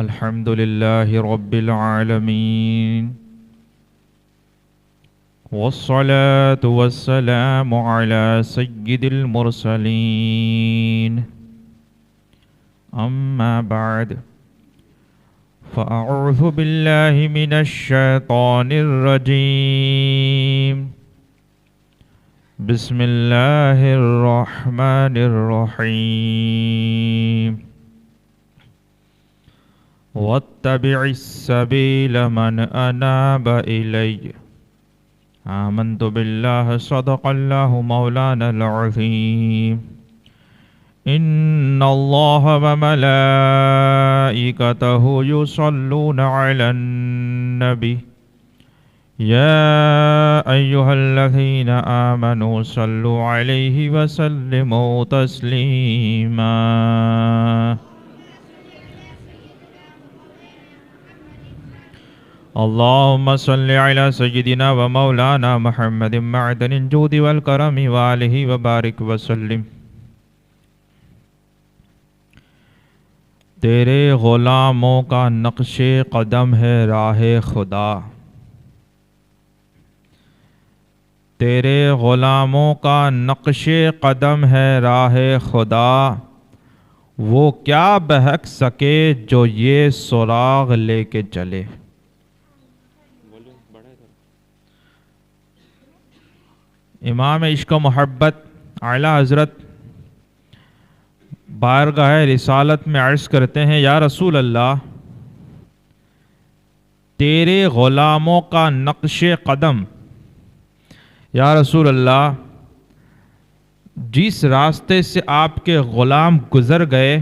الحمد لله رب العالمين والصلاة والسلام على سيد المرسلين أما بعد فأعوذ بالله من الشيطان الرجيم بسم الله الرحمن الرحيم واتبع السبيل من أناب إلي آمنت بالله صدق الله مولانا العظيم إن الله وملائكته يصلون على النبي يا أيها الذين آمنوا صلوا عليه وسلموا تسليما اللهم صل على سيدنا ومولانا محمد معدن الجود والكرم وآله وبارك وسلم تیرے غلاموں کا نقش قدم ہے راہ خدا، تیرے غلاموں کا نقش قدم ہے راہ خدا، وہ کیا بہک سکے جو یہ سراغ لے کے چلے۔ امام عشق و محبت اعلیٰ حضرت بارگاہ رسالت میں عرض کرتے ہیں، یا رسول اللہ، تیرے غلاموں کا نقش قدم، یا رسول اللہ، جس راستے سے آپ کے غلام گزر گئے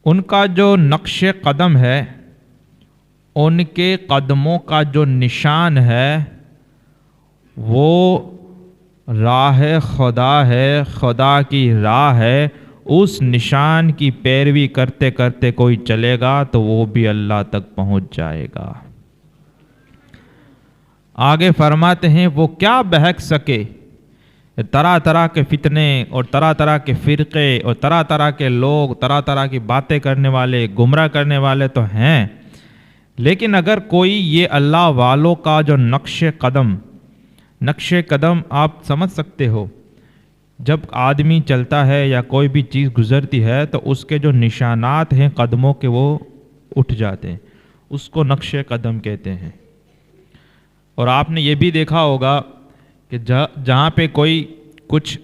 ان کا جو نقش قدم ہے، ان کے قدموں کا جو نشان ہے وہ راہ خدا ہے، خدا کی راہ ہے۔ اس نشان کی پیروی کرتے کرتے کوئی چلے گا تو وہ بھی اللہ تک پہنچ جائے گا۔ آگے فرماتے ہیں، وہ کیا بہک سکے، طرح طرح کے فتنے اور طرح طرح کے فرقے اور طرح طرح کے لوگ، طرح طرح کی باتیں کرنے والے، گمراہ کرنے والے تو ہیں، لیکن اگر کوئی یہ اللہ والوں کا جو نقش قدم آپ سمجھ سکتے ہو، جب آدمی چلتا ہے یا کوئی بھی چیز گزرتی ہے تو اس کے جو نشانات ہیں قدموں کے وہ اٹھ جاتے ہیں، اس کو نقش قدم کہتے ہیں۔ اور آپ نے یہ بھی دیکھا ہوگا کہ جہاں پہ کوئی کچھ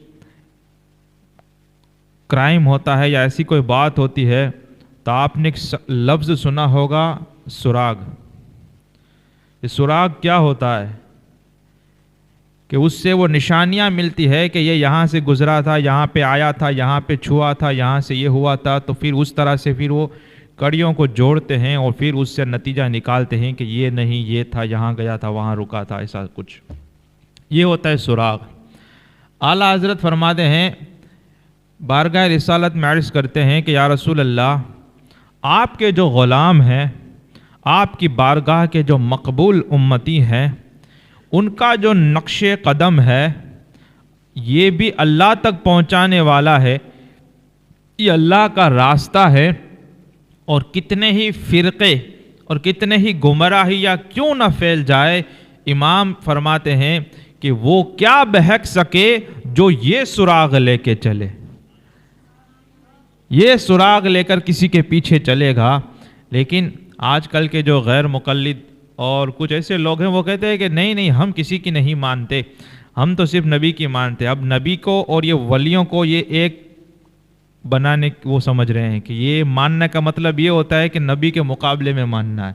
کرائم ہوتا ہے یا ایسی کوئی بات ہوتی ہے تو آپ نے ایک لفظ سنا ہوگا، سراغ۔ یہ سراغ کیا ہوتا ہے کہ اس سے وہ نشانیاں ملتی ہے کہ یہ یہاں سے گزرا تھا، یہاں پہ آیا تھا، یہاں پہ چھوا تھا، یہاں سے یہ ہوا تھا، تو پھر اس طرح سے پھر وہ کڑیوں کو جوڑتے ہیں اور پھر اس سے نتیجہ نکالتے ہیں کہ یہ نہیں، یہ تھا، یہاں گیا تھا، وہاں رکا تھا، ایسا کچھ۔ یہ ہوتا ہے سراغ۔ اعلیٰ حضرت فرماتے ہیں، بارگاہ رسالت میں عرض کرتے ہیں کہ یا رسول اللہ، آپ کے جو غلام ہیں، آپ کی بارگاہ کے جو مقبول امتی ہیں، ان کا جو نقش قدم ہے یہ بھی اللہ تک پہنچانے والا ہے، یہ اللہ کا راستہ ہے، اور کتنے ہی فرقے اور کتنے ہی گمراہیاں کیوں نہ پھیل جائے، امام فرماتے ہیں کہ وہ کیا بہک سکے جو یہ سراغ لے کے چلے۔ یہ سراغ لے کر کسی کے پیچھے چلے گا، لیکن آج کل کے جو غیر مقلد اور کچھ ایسے لوگ ہیں وہ کہتے ہیں کہ نہیں ہم کسی کی نہیں مانتے، ہم تو صرف نبی کی مانتے۔ اب نبی کو اور یہ ولیوں کو یہ ایک بنانے وہ سمجھ رہے ہیں کہ یہ ماننے کا مطلب یہ ہوتا ہے کہ نبی کے مقابلے میں ماننا ہے۔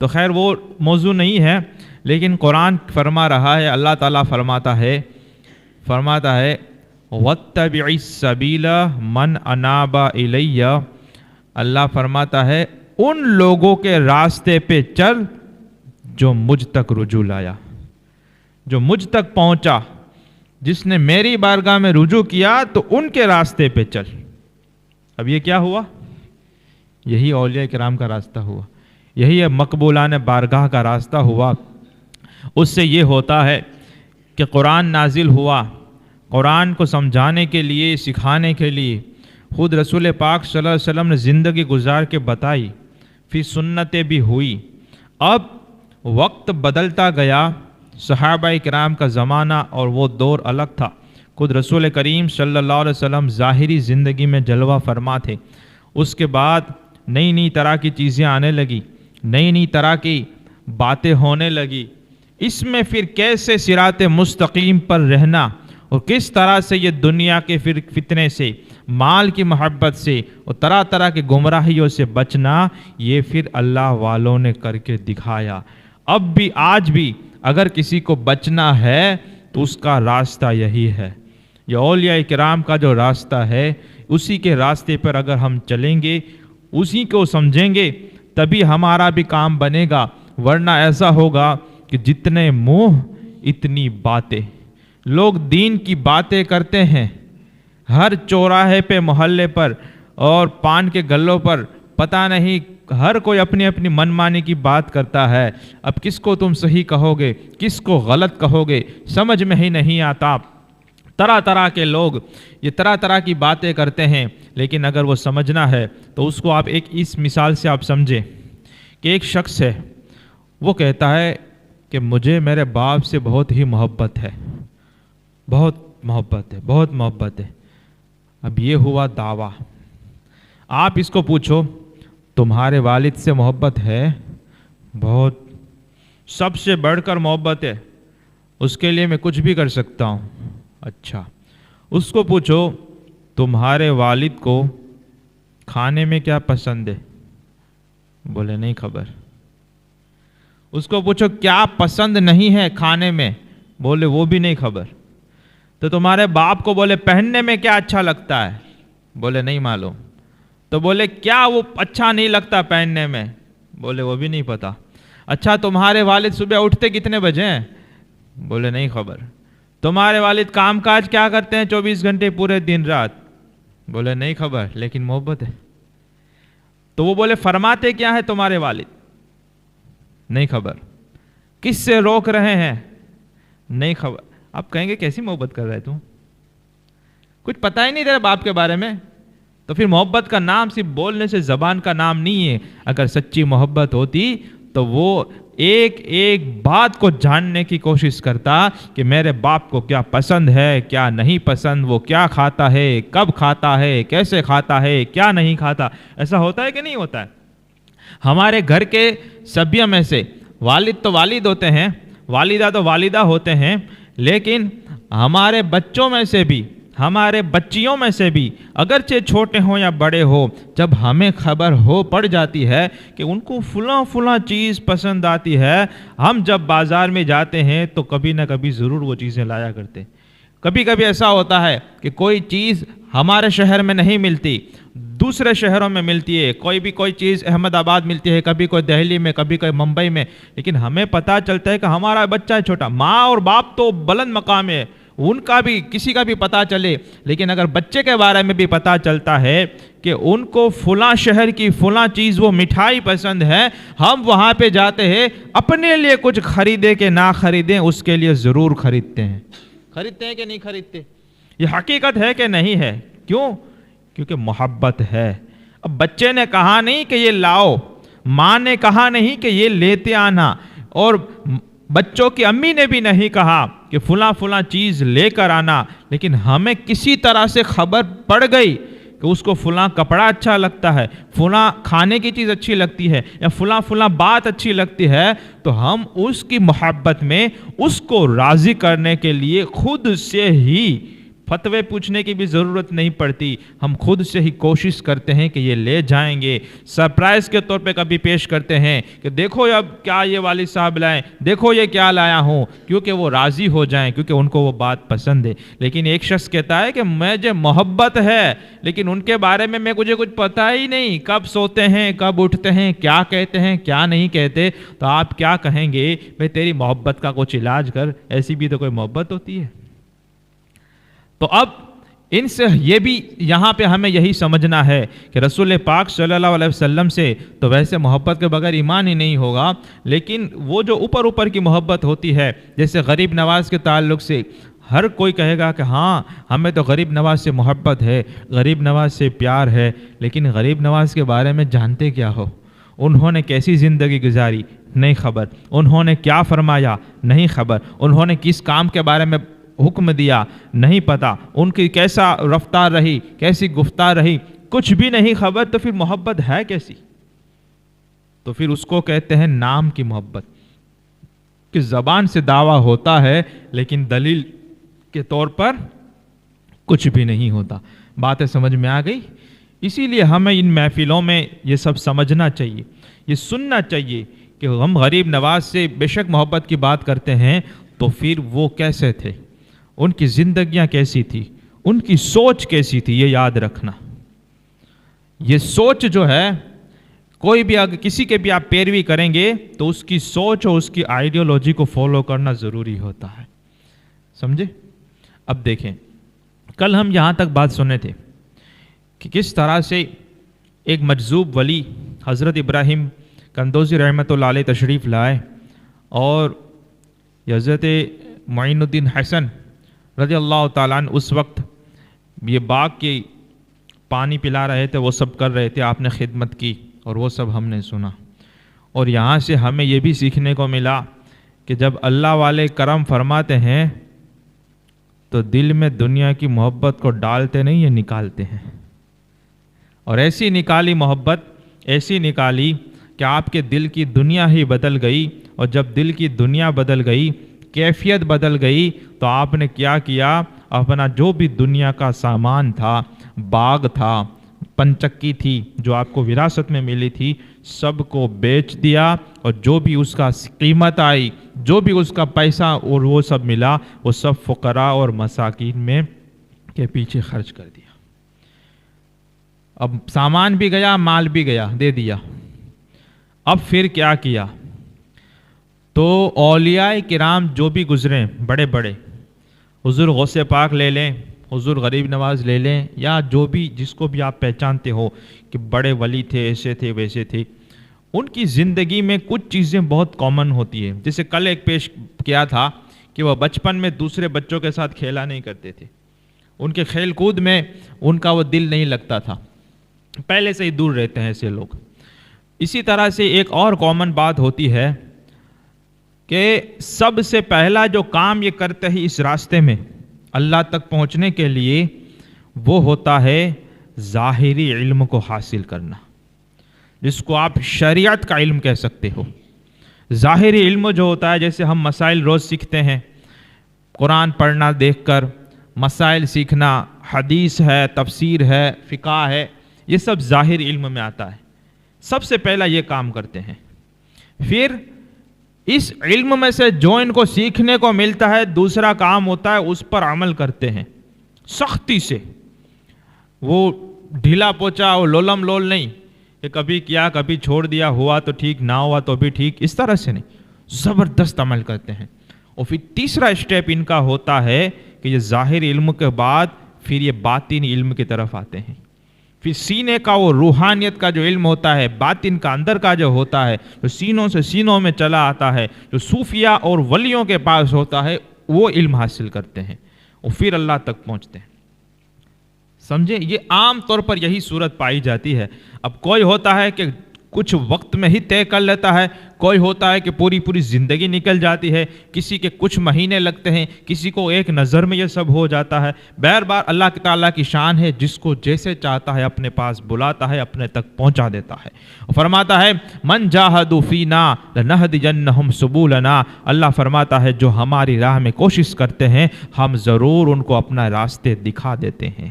تو خیر وہ موضوع نہیں ہے، لیکن قرآن فرما رہا ہے، اللہ تعالیٰ فرماتا ہے وَاتَّبِعِ السَّبِيلَ مَنْ أَنَابَ إِلَيَّ، اللہ فرماتا ہے ان لوگوں کے راستے پہ چل جو مجھ تک رجوع لایا، جو مجھ تک پہنچا، جس نے میری بارگاہ میں رجوع کیا تو ان کے راستے پہ چل۔ اب یہ کیا ہوا؟ یہی اولیاء کرام کا راستہ ہوا، یہی مقبولان بارگاہ کا راستہ ہوا۔ اس سے یہ ہوتا ہے کہ قرآن نازل ہوا، قرآن کو سمجھانے کے لیے، سکھانے کے لیے، خود رسول پاک صلی اللہ علیہ وسلم نے زندگی گزار کے بتائی، پھر سنتیں بھی ہوئی۔ اب وقت بدلتا گیا، صحابہ کرام کا زمانہ اور وہ دور الگ تھا۔ خود رسول کریم صلی اللہ علیہ وسلم ظاہری زندگی میں جلوہ فرما تھے، اس کے بعد نئی نئی طرح کی چیزیں آنے لگی، نئی نئی طرح کی باتیں ہونے لگی۔ اس میں پھر کیسے صراط مستقیم پر رہنا اور کس طرح سے یہ دنیا کے فتنے سے، مال کی محبت سے اور طرح طرح کی گمراہیوں سے بچنا، یہ پھر اللہ والوں نے کر کے دکھایا۔ اب بھی آج بھی اگر کسی کو بچنا ہے تو اس کا راستہ یہی ہے، یہ اولیاء کرام کا جو راستہ ہے، اسی کے راستے پر اگر ہم چلیں گے، اسی کو سمجھیں گے، تبھی ہمارا بھی کام بنے گا، ورنہ ایسا ہوگا کہ جتنے منہ اتنی باتیں۔ لوگ دین کی باتیں کرتے ہیں، ہر چوراہے پہ، محلے پر اور پان کے گلوں پر، پتہ نہیں ہر کوئی اپنی اپنی منمانی کی بات کرتا ہے۔ اب کس کو تم صحیح کہو گے، کس کو غلط کہو گے، سمجھ میں ہی نہیں آتا۔ طرح طرح کے لوگ یہ طرح طرح کی باتیں کرتے ہیں، لیکن اگر وہ سمجھنا ہے تو اس کو آپ ایک اس مثال سے آپ سمجھیں کہ ایک شخص ہے، وہ کہتا ہے کہ مجھے میرے باپ سے بہت ہی محبت ہے، بہت محبت ہے، بہت محبت ہے۔ اب یہ ہوا دعویٰ۔ آپ اس کو پوچھو تمہارے والد سے محبت ہے؟ بہت، سب سے بڑھ کر محبت ہے، اس کے لیے میں کچھ بھی کر سکتا ہوں۔ اچھا، اس کو پوچھو تمہارے والد کو کھانے میں کیا پسند ہے؟ بولے نہیں خبر۔ اس کو پوچھو کیا پسند نہیں ہے کھانے میں؟ بولے وہ بھی نہیں خبر۔ تو تمہارے باپ کو بولے پہننے میں کیا اچھا لگتا ہے؟ بولے نہیں معلوم۔ تو بولے کیا وہ اچھا نہیں لگتا پہننے میں؟ بولے وہ بھی نہیں پتا۔ اچھا تمہارے والد صبح اٹھتے کتنے بجے ہیں؟ بولے نہیں خبر۔ تمہارے والد کام کاج کیا کرتے ہیں 24 گھنٹے پورے دن رات؟ بولے نہیں خبر، لیکن محبت ہے۔ تو وہ بولے فرماتے کیا ہے تمہارے والد؟ نہیں خبر۔ کس سے روک رہے ہیں؟ نہیں خبر۔ آپ کہیں گے کیسی محبت کر رہے تو؟ کچھ پتہ ہی نہیں تیرے باپ کے بارے میں؟ تو پھر محبت کا نام صرف بولنے سے زبان کا نام نہیں ہے۔ اگر سچی محبت ہوتی تو وہ ایک ایک بات کو جاننے کی کوشش کرتا کہ میرے باپ کو کیا پسند ہے، کیا نہیں پسند، وہ کیا کھاتا ہے، کب کھاتا ہے، کیسے کھاتا ہے، کیا نہیں کھاتا۔ ایسا ہوتا ہے کہ نہیں ہوتا ہے؟ ہمارے گھر کے سبھیوں میں سے والد تو والد ہوتے ہیں، والدہ تو والدہ ہوتے ہیں، لیکن ہمارے بچوں میں سے بھی، ہمارے بچیوں میں سے بھی، اگرچہ چھوٹے ہوں یا بڑے ہوں، جب ہمیں خبر ہو پڑ جاتی ہے کہ ان کو فلاں فلاں چیز پسند آتی ہے، ہم جب بازار میں جاتے ہیں تو کبھی نہ کبھی ضرور وہ چیزیں لایا کرتے۔ کبھی کبھی ایسا ہوتا ہے کہ کوئی چیز ہمارے شہر میں نہیں ملتی، دوسرے شہروں میں ملتی ہے، کوئی چیز احمد آباد ملتی ہے، کبھی کوئی دہلی میں، کبھی کوئی ممبئی میں، لیکن ہمیں پتہ چلتا ہے کہ ہمارا بچہ چھوٹا، ماں اور باپ تو بلند مقام ہے، ان کا بھی کسی کا بھی پتہ چلے، لیکن اگر بچے کے بارے میں بھی پتہ چلتا ہے کہ ان کو فلاں شہر کی فلاں چیز وہ مٹھائی پسند ہے، ہم وہاں پہ جاتے ہیں، اپنے لیے کچھ خریدے کہ نہ خریدیں، اس کے لیے ضرور خریدتے ہیں۔ خریدتے ہیں کہ نہیں خریدتے؟ یہ حقیقت ہے کہ نہیں ہے؟ کیوں؟ کیونکہ محبت ہے۔ اب بچے نے کہا نہیں کہ یہ لاؤ، ماں نے کہا نہیں کہ یہ لیتے آنا، اور بچوں کی امی نے بھی نہیں کہا کہ فلاں فلاں چیز لے کر آنا، لیکن ہمیں کسی طرح سے خبر پڑ گئی کہ اس کو فلاں کپڑا اچھا لگتا ہے، فلاں کھانے کی چیز اچھی لگتی ہے، یا فلاں فلاں بات اچھی لگتی ہے، تو ہم اس کی محبت میں اس کو راضی کرنے کے لیے خود سے ہی، فتوے پوچھنے کی بھی ضرورت نہیں پڑتی، ہم خود سے ہی کوشش کرتے ہیں کہ یہ لے جائیں گے۔ سرپرائز کے طور پہ کبھی پیش کرتے ہیں کہ دیکھو اب کیا یہ والد صاحب لائیں، دیکھو یہ کیا لایا ہوں، کیونکہ وہ راضی ہو جائیں، کیونکہ ان کو وہ بات پسند ہے۔ لیکن ایک شخص کہتا ہے کہ مجھے محبت ہے، لیکن ان کے بارے میں مجھے کچھ پتہ ہی نہیں، کب سوتے ہیں، کب اٹھتے ہیں، کیا کہتے ہیں، کیا نہیں کہتے، تو آپ کیا کہیں گے؟ بھئی تیری محبت کا کچھ علاج کر، ایسی بھی تو کوئی محبت ہوتی ہے۔ تو اب ان سے یہ بھی یہاں پہ ہمیں یہی سمجھنا ہے کہ رسول پاک صلی اللہ علیہ وسلم سے تو ویسے محبت کے بغیر ایمان ہی نہیں ہوگا، لیکن وہ جو اوپر کی محبت ہوتی ہے، جیسے غریب نواز کے تعلق سے ہر کوئی کہے گا کہ ہاں ہمیں تو غریب نواز سے محبت ہے، غریب نواز سے پیار ہے، لیکن غریب نواز کے بارے میں جانتے کیا ہو؟ انہوں نے کیسی زندگی گزاری؟ نہیں خبر۔ انہوں نے کیا فرمایا؟ نہیں خبر۔ انہوں نے کس کام کے بارے میں حکم دیا؟ نہیں پتہ۔ ان کی کیسا رفتار رہی، کیسی گفتار رہی، کچھ بھی نہیں خبر، تو پھر محبت ہے کیسی؟ تو پھر اس کو کہتے ہیں نام کی محبت، کہ زبان سے دعویٰ ہوتا ہے لیکن دلیل کے طور پر کچھ بھی نہیں ہوتا۔ باتیں سمجھ میں آ گئی؟ اسی لیے ہمیں ان محفلوں میں یہ سب سمجھنا چاہیے، یہ سننا چاہیے کہ ہم غریب نواز سے بے شک محبت کی بات کرتے ہیں، تو پھر وہ کیسے تھے، ان کی زندگیاں کیسی تھی، ان کی سوچ کیسی تھی، یہ یاد رکھنا۔ یہ سوچ جو ہے، کوئی بھی اگر کسی کے بھی آپ پیروی کریں گے تو اس کی سوچ اور اس کی آئیڈیالوجی کو فالو کرنا ضروری ہوتا ہے، سمجھے؟ اب دیکھیں، کل ہم یہاں تک بات سنے تھے کہ کس طرح سے ایک مجذوب ولی حضرت ابراہیم کندوزی رحمۃ اللہ علیہ تشریف لائے، اور حضرت معین الدین حسن رضی اللہ تعالیٰ عنہ اس وقت یہ باغ کے پانی پلا رہے تھے، وہ سب کر رہے تھے، آپ نے خدمت کی اور وہ سب ہم نے سنا۔ اور یہاں سے ہمیں یہ بھی سیکھنے کو ملا کہ جب اللہ والے کرم فرماتے ہیں تو دل میں دنیا کی محبت کو ڈالتے نہیں، یہ نکالتے ہیں۔ اور ایسی نکالی محبت، ایسی نکالی کہ آپ کے دل کی دنیا ہی بدل گئی، اور جب دل کی دنیا بدل گئی، کیفیت بدل گئی، تو آپ نے کیا کیا؟ اپنا جو بھی دنیا کا سامان تھا، باغ تھا، پنچکی تھی جو آپ کو وراثت میں ملی تھی، سب کو بیچ دیا، اور جو بھی اس کا قیمت آئی، جو بھی اس کا پیسہ اور وہ سب ملا، وہ سب فقراء اور مساکین میں کے پیچھے خرچ کر دیا۔ اب سامان بھی گیا، مال بھی گیا، دے دیا۔ اب پھر کیا کیا؟ تو اولیاء کرام جو بھی گزرے بڑے بڑے، حضور غوث پاک لے لیں، حضور غریب نواز لے لیں، یا جو بھی جس کو بھی آپ پہچانتے ہو کہ بڑے ولی تھے، ایسے تھے، ویسے تھے، ان کی زندگی میں کچھ چیزیں بہت کامن ہوتی ہیں۔ جیسے کل ایک پیش کیا تھا کہ وہ بچپن میں دوسرے بچوں کے ساتھ کھیلا نہیں کرتے تھے، ان کے کھیل کود میں ان کا وہ دل نہیں لگتا تھا، پہلے سے ہی دور رہتے ہیں ایسے لوگ۔ اسی طرح سے ایک اور کامن بات ہوتی ہے کہ سب سے پہلا جو کام یہ کرتے ہیں اس راستے میں اللہ تک پہنچنے کے لیے، وہ ہوتا ہے ظاہری علم کو حاصل کرنا، جس کو آپ شریعت کا علم کہہ سکتے ہو۔ ظاہری علم جو ہوتا ہے، جیسے ہم مسائل روز سیکھتے ہیں، قرآن پڑھنا دیکھ کر مسائل سیکھنا، حدیث ہے، تفسیر ہے، فقہ ہے، یہ سب ظاہری علم میں آتا ہے۔ سب سے پہلا یہ کام کرتے ہیں، پھر اس علم میں سے جو ان کو سیکھنے کو ملتا ہے، دوسرا کام ہوتا ہے اس پر عمل کرتے ہیں سختی سے۔ وہ ڈھیلا پوچا اور لولم لول نہیں کہ کبھی کیا کبھی چھوڑ دیا، ہوا تو ٹھیک، نہ ہوا تو بھی ٹھیک، اس طرح سے نہیں، زبردست عمل کرتے ہیں۔ اور پھر تیسرا اسٹیپ ان کا ہوتا ہے کہ یہ ظاہری علم کے بعد پھر یہ باطنی علم کی طرف آتے ہیں۔ پھر سینے کا وہ روحانیت کا جو علم ہوتا ہے، باطن کا اندر کا جو ہوتا ہے، جو سینوں سے سینوں میں چلا آتا ہے، جو صوفیہ اور ولیوں کے پاس ہوتا ہے، وہ علم حاصل کرتے ہیں اور پھر اللہ تک پہنچتے ہیں۔ سمجھے؟ یہ عام طور پر یہی صورت پائی جاتی ہے۔ اب کوئی ہوتا ہے کہ کچھ وقت میں ہی طے کر لیتا ہے، کوئی ہوتا ہے کہ پوری پوری زندگی نکل جاتی ہے، کسی کے کچھ مہینے لگتے ہیں، کسی کو ایک نظر میں یہ سب ہو جاتا ہے۔ بہرحال اللہ تعالیٰ کی شان ہے، جس کو جیسے چاہتا ہے اپنے پاس بلاتا ہے، اپنے تک پہنچا دیتا ہے۔ فرماتا ہے من جاہدوا فینا لنہدینہم سبلنا، اللہ فرماتا ہے جو ہماری راہ میں کوشش کرتے ہیں، ہم ضرور ان کو اپنا راستے دکھا دیتے ہیں۔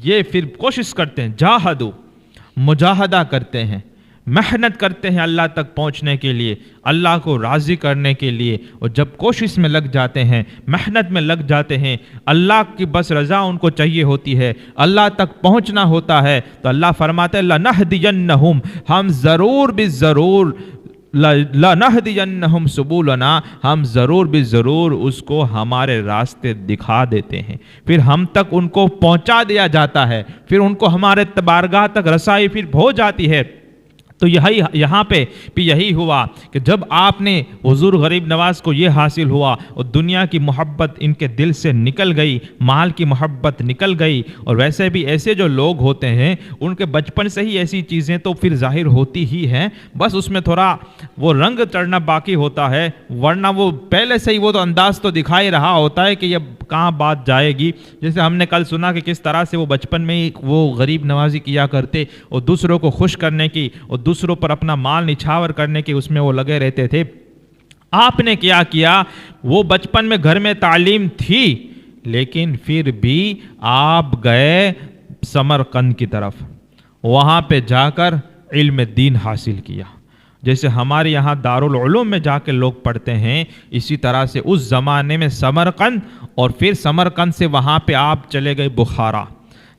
یہ پھر کوشش کرتے ہیں، جاہدو، مجاہدہ کرتے ہیں، محنت کرتے ہیں اللہ تک پہنچنے کے لیے، اللہ کو راضی کرنے کے لیے، اور جب کوشش میں لگ جاتے ہیں، محنت میں لگ جاتے ہیں، اللہ کی بس رضا ان کو چاہیے ہوتی ہے، اللہ تک پہنچنا ہوتا ہے، تو اللہ فرماتے ہیں لنہدینہم، ہم ضرور بالضرور، لنہدینہم سبلنا، ہم ضرور بالضرور اس کو ہمارے راستے دکھا دیتے ہیں، پھر ہم تک ان کو پہنچا دیا جاتا ہے، پھر ان کو ہمارے بارگاہ تک رسائی پھر ہو جاتی ہے۔ تو یہاں پہ بھی یہی ہوا کہ جب آپ نے حضور غریب نواز کو یہ حاصل ہوا اور دنیا کی محبت ان کے دل سے نکل گئی، مال کی محبت نکل گئی، اور ویسے بھی ایسے جو لوگ ہوتے ہیں ان کے بچپن سے ہی ایسی چیزیں تو پھر ظاہر ہوتی ہی ہیں، بس اس میں تھوڑا وہ رنگ چڑھنا باقی ہوتا ہے، ورنہ وہ پہلے سے ہی وہ تو انداز تو دکھائی رہا ہوتا ہے کہ یہ کہاں بات جائے گی۔ جیسے ہم نے کل سنا کہ کس طرح سے وہ بچپن میں ہی وہ غریب نوازی کیا کرتے اور دوسروں کو خوش کرنے کی اور دوسروں پر اپنا مال نچھاور کرنے کی اس میں وہ لگے رہتے تھے۔ آپ نے کیا کیا؟ وہ بچپن میں گھر میں تعلیم تھی، لیکن پھر بھی آپ گئے سمرقند کی طرف، وہاں پہ جا کر علم دین حاصل کیا۔ جیسے ہمارے یہاں دارالعلوم میں جا کے لوگ پڑھتے ہیں، اسی طرح سے اس زمانے میں سمرقند، اور پھر سمرقند سے وہاں پہ آپ چلے گئے بخارا۔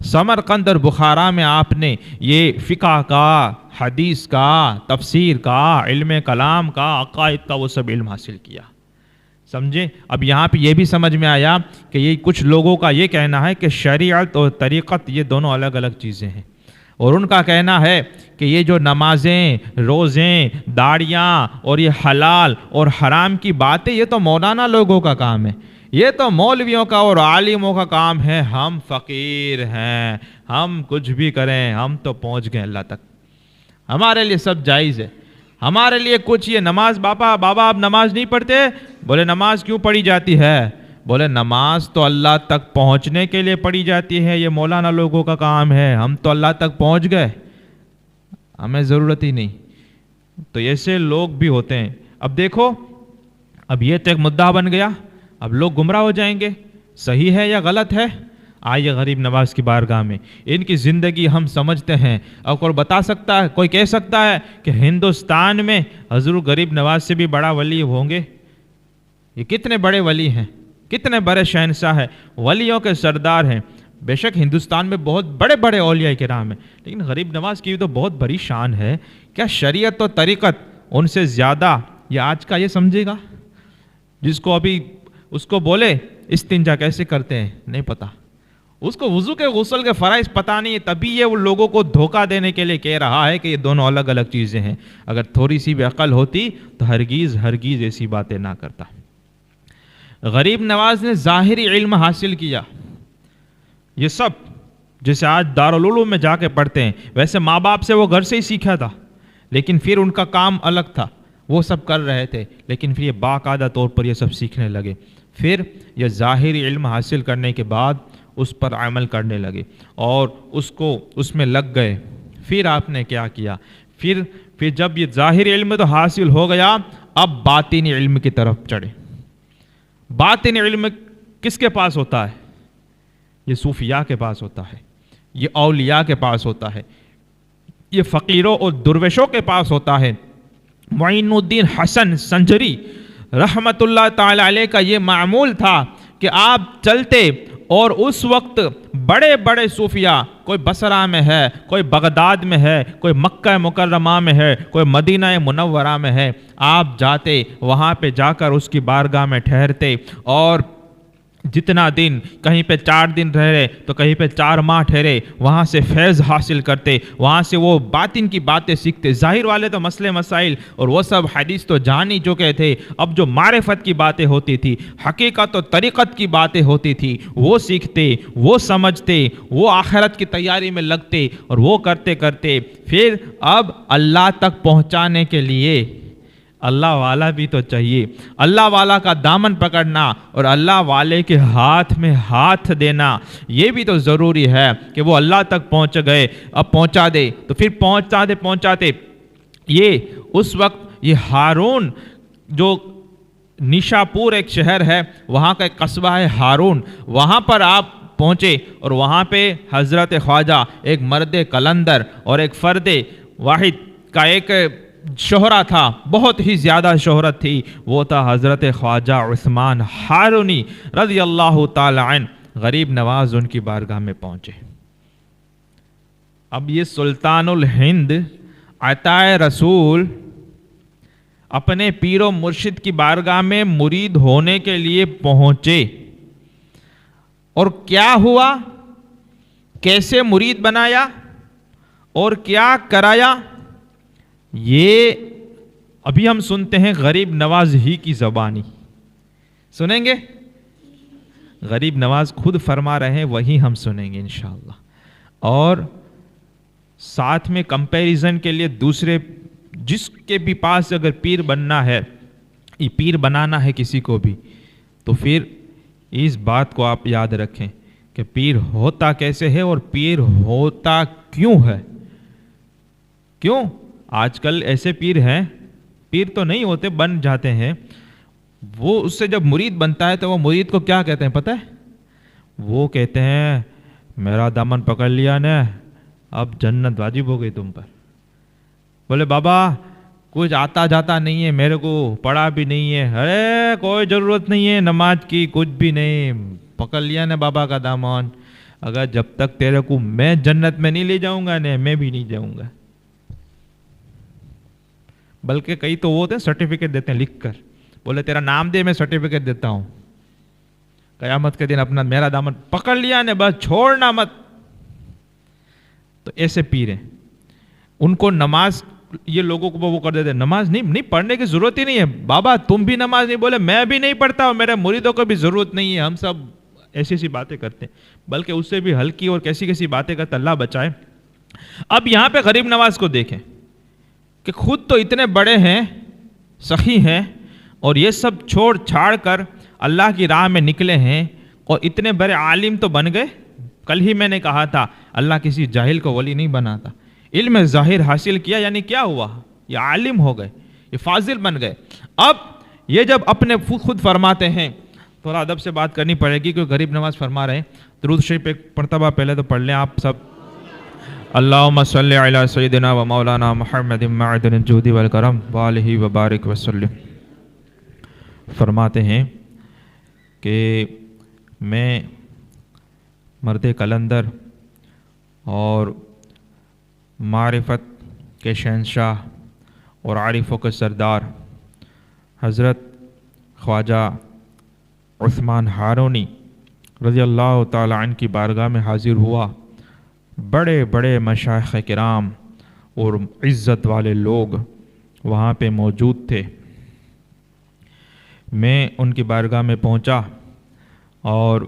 سمرقند اور بخارا میں آپ نے یہ فقہ کا، حدیث کا، تفسیر کا، علم کلام کا، عقائد کا وہ سب علم حاصل کیا۔ سمجھے؟ اب یہاں پہ یہ بھی سمجھ میں آیا کہ یہ کچھ لوگوں کا یہ کہنا ہے کہ شریعت اور طریقت یہ دونوں الگ الگ چیزیں ہیں، اور ان کا کہنا ہے کہ یہ جو نمازیں، روزیں، داڑیاں اور یہ حلال اور حرام کی باتیں یہ تو مولانا لوگوں کا کام ہے، یہ تو مولویوں کا اور عالموں کا کام ہے، ہم فقیر ہیں، ہم کچھ بھی کریں ہم تو پہنچ گئے اللہ تک، ہمارے لیے سب جائز ہے، ہمارے لیے کچھ یہ نماز بابا آپ نماز نہیں پڑھتے؟ بولے نماز کیوں پڑھی جاتی ہے؟ بولے نماز تو اللہ تک پہنچنے کے لیے پڑھی جاتی ہے، یہ مولانا لوگوں کا کام ہے، ہم تو اللہ تک پہنچ گئے، ہمیں ضرورت ہی نہیں۔ تو ایسے لوگ بھی ہوتے ہیں۔ اب دیکھو، اب یہ تو ایک مدعا بن گیا، اب لوگ گمراہ ہو جائیں گے، صحیح ہے یا غلط ہے؟ آئیے غریب نواز کی بارگاہ میں، ان کی زندگی ہم سمجھتے ہیں، اور کوئی بتا سکتا ہے، کوئی کہہ سکتا ہے کہ ہندوستان میں حضور غریب نواز سے بھی بڑا ولی ہوں گے؟ یہ کتنے بڑے ولی ہیں، کتنے بڑے شہنشاہ ہیں، ولیوں کے سردار ہیں۔ بے شک ہندوستان میں بہت بڑے بڑے اولیاء کرام ہیں، لیکن غریب نواز کی تو بہت بڑی شان ہے۔ کیا شریعت و طریقت ان سے زیادہ یہ آج کا یہ سمجھے گا؟ جس کو ابھی اس کو بولے استنجا کیسے کرتے ہیں نہیں پتا، اس کو وضو کے غسل کے فرائض پتہ نہیں ہے، تبھی یہ ان لوگوں کو دھوکہ دینے کے لیے کہہ رہا ہے کہ یہ دونوں الگ الگ چیزیں ہیں۔ اگر تھوڑی سی بھی عقل ہوتی تو ہرگیز ایسی باتیں نہ کرتا۔ غریب نواز نے ظاہری علم حاصل کیا، یہ سب جیسے آج دارالعلوم میں جا کے پڑھتے ہیں، ویسے ماں باپ سے وہ گھر سے ہی سیکھا تھا، لیکن پھر ان کا کام الگ تھا، وہ سب کر رہے تھے، لیکن پھر یہ باقاعدہ طور پر یہ سب سیکھنے لگے، پھر یہ ظاہری علم حاصل کرنے کے بعد اس پر عمل کرنے لگے اور اس میں لگ گئے۔ پھر آپ نے کیا کیا؟ پھر جب یہ ظاہری علم تو حاصل ہو گیا، اب باطنی علم کی طرف چڑھے۔ باطنی علم کس کے پاس ہوتا ہے؟ یہ صوفیاء کے پاس ہوتا ہے، یہ اولیاء کے پاس ہوتا ہے، یہ فقیروں اور درویشوں کے پاس ہوتا ہے۔ معین الدین حسن سنجری رحمت اللہ تعالی علیہ کا یہ معمول تھا کہ آپ چلتے اور اس وقت بڑے بڑے صوفیاء، کوئی بصرہ میں ہے، کوئی بغداد میں ہے، کوئی مکہ مکرمہ میں ہے، کوئی مدینہ منورہ میں ہے، آپ جاتے وہاں پہ جا کر اس کی بارگاہ میں ٹھہرتے، اور جتنا دن، کہیں پہ 4 دن رہے تو کہیں پہ 4 ماہ ٹھہرے، وہاں سے فیض حاصل کرتے، وہاں سے وہ باطن کی باتیں سیکھتے۔ ظاہر والے تو مسئلے مسائل اور وہ سب حدیث تو جان ہی چکے تھے، اب جو معرفت کی باتیں ہوتی تھی، حقیقت و طریقت کی باتیں ہوتی تھی، وہ سیکھتے، وہ سمجھتے، وہ آخرت کی تیاری میں لگتے، اور وہ کرتے کرتے پھر اب اللہ تک پہنچانے کے لیے اللہ والا بھی تو چاہیے، اللہ والا کا دامن پکڑنا اور اللہ والے کے ہاتھ میں ہاتھ دینا، یہ بھی تو ضروری ہے کہ وہ اللہ تک پہنچ گئے، اب پہنچا دے۔ تو پھر پہنچاتے یہ اس وقت یہ ہارون، جو نیشاپور ایک شہر ہے، وہاں کا ایک قصبہ ہے ہارون، وہاں پر آپ پہنچے، اور وہاں پہ حضرت خواجہ، ایک مرد قلندر اور ایک فرد واحد کا ایک شہرہ تھا، بہت ہی زیادہ شہرت تھی، وہ تھا حضرت خواجہ عثمان ہارونی رضی اللہ تعالی عنہ۔ غریب نواز ان کی بارگاہ میں پہنچے۔ اب یہ سلطان الہند عطائے رسول اپنے پیر و مرشد کی بارگاہ میں مرید ہونے کے لیے پہنچے، اور کیا ہوا، کیسے مرید بنایا اور کیا کرایا، یہ ابھی ہم سنتے ہیں غریب نواز ہی کی زبانی، سنیں گے؟ غریب نواز خود فرما رہے ہیں، وہی ہم سنیں گے انشاءاللہ. اور ساتھ میں کمپیریزن کے لیے دوسرے جس کے بھی پاس اگر پیر بننا ہے، یہ پیر بنانا ہے کسی کو بھی، تو پھر اس بات کو آپ یاد رکھیں کہ پیر ہوتا کیسے ہے اور پیر ہوتا کیوں ہے. کیوں آج کل ایسے پیر ہیں، پیر تو نہیں ہوتے، بن جاتے ہیں. وہ اس سے جب مرید بنتا ہے تو وہ مرید کو کیا کہتے ہیں پتہ ہے؟ وہ کہتے ہیں میرا دامن پکڑ لیا نے، اب جنت واجب ہو گئی تم پر. بولے بابا کچھ آتا جاتا نہیں ہے، میرے کو پڑھا بھی نہیں ہے، ارے کوئی ضرورت نہیں ہے نماز کی، کچھ بھی نہیں، پکڑ لیا نے بابا کا دامن. اگر جب تک تیرے کو میں جنت میں نہیں لے جاؤں گا نے، میں بھی نہیں جاؤں گا. بلکہ کئی تو وہ ہوتے ہیں سرٹیفکیٹ دیتے ہیں لکھ کر، بولے تیرا نام دے میں سرٹیفکیٹ دیتا ہوں. قیامت کے دن اپنا میرا دامن پکڑ لیا نے، بس چھوڑنا مت. تو ایسے پیر ہیں، ان کو نماز، یہ لوگوں کو وہ کر دیتے ہیں نماز نہیں پڑھنے کی ضرورت ہی نہیں ہے. بابا تم بھی نماز نہیں، بولے میں بھی نہیں پڑھتا ہوں، میرے مریدوں کو بھی ضرورت نہیں ہے. ہم سب ایسی ایسی باتیں کرتے ہیں، بلکہ اس سے بھی ہلکی اور کیسی کیسی باتیں کرتے، اللہ بچائے. اب یہاں پہ غریب نواز کو دیکھیں کہ خود تو اتنے بڑے ہیں، سخی ہیں، اور یہ سب چھوڑ چھاڑ کر اللہ کی راہ میں نکلے ہیں اور اتنے بڑے عالم تو بن گئے. کل ہی میں نے کہا تھا اللہ کسی جاہل کو ولی نہیں بناتا. علم ظاہر حاصل کیا یعنی کیا ہوا؟ یہ عالم ہو گئے، یہ فاضل بن گئے. اب یہ جب اپنے خود فرماتے ہیں، تھوڑا ادب سے بات کرنی پڑے گی کیونکہ غریب نواز فرما رہے ہیں. درود شریف ایک مرتبہ پہلے تو پڑھ لیں آپ سب. اللہم صلی علی سیدنا و مولانا محمد معدن الجود والکرم وآلہ وبارک وسلم. فرماتے ہیں کہ میں مرد قلندر اور معرفت کے شہنشاہ اور عارفوں کے سردار حضرت خواجہ عثمان ہارونی رضی اللہ تعالیٰ عنہ کی بارگاہ میں حاضر ہوا. بڑے بڑے مشائخ کرام اور عزت والے لوگ وہاں پہ موجود تھے. میں ان کی بارگاہ میں پہنچا اور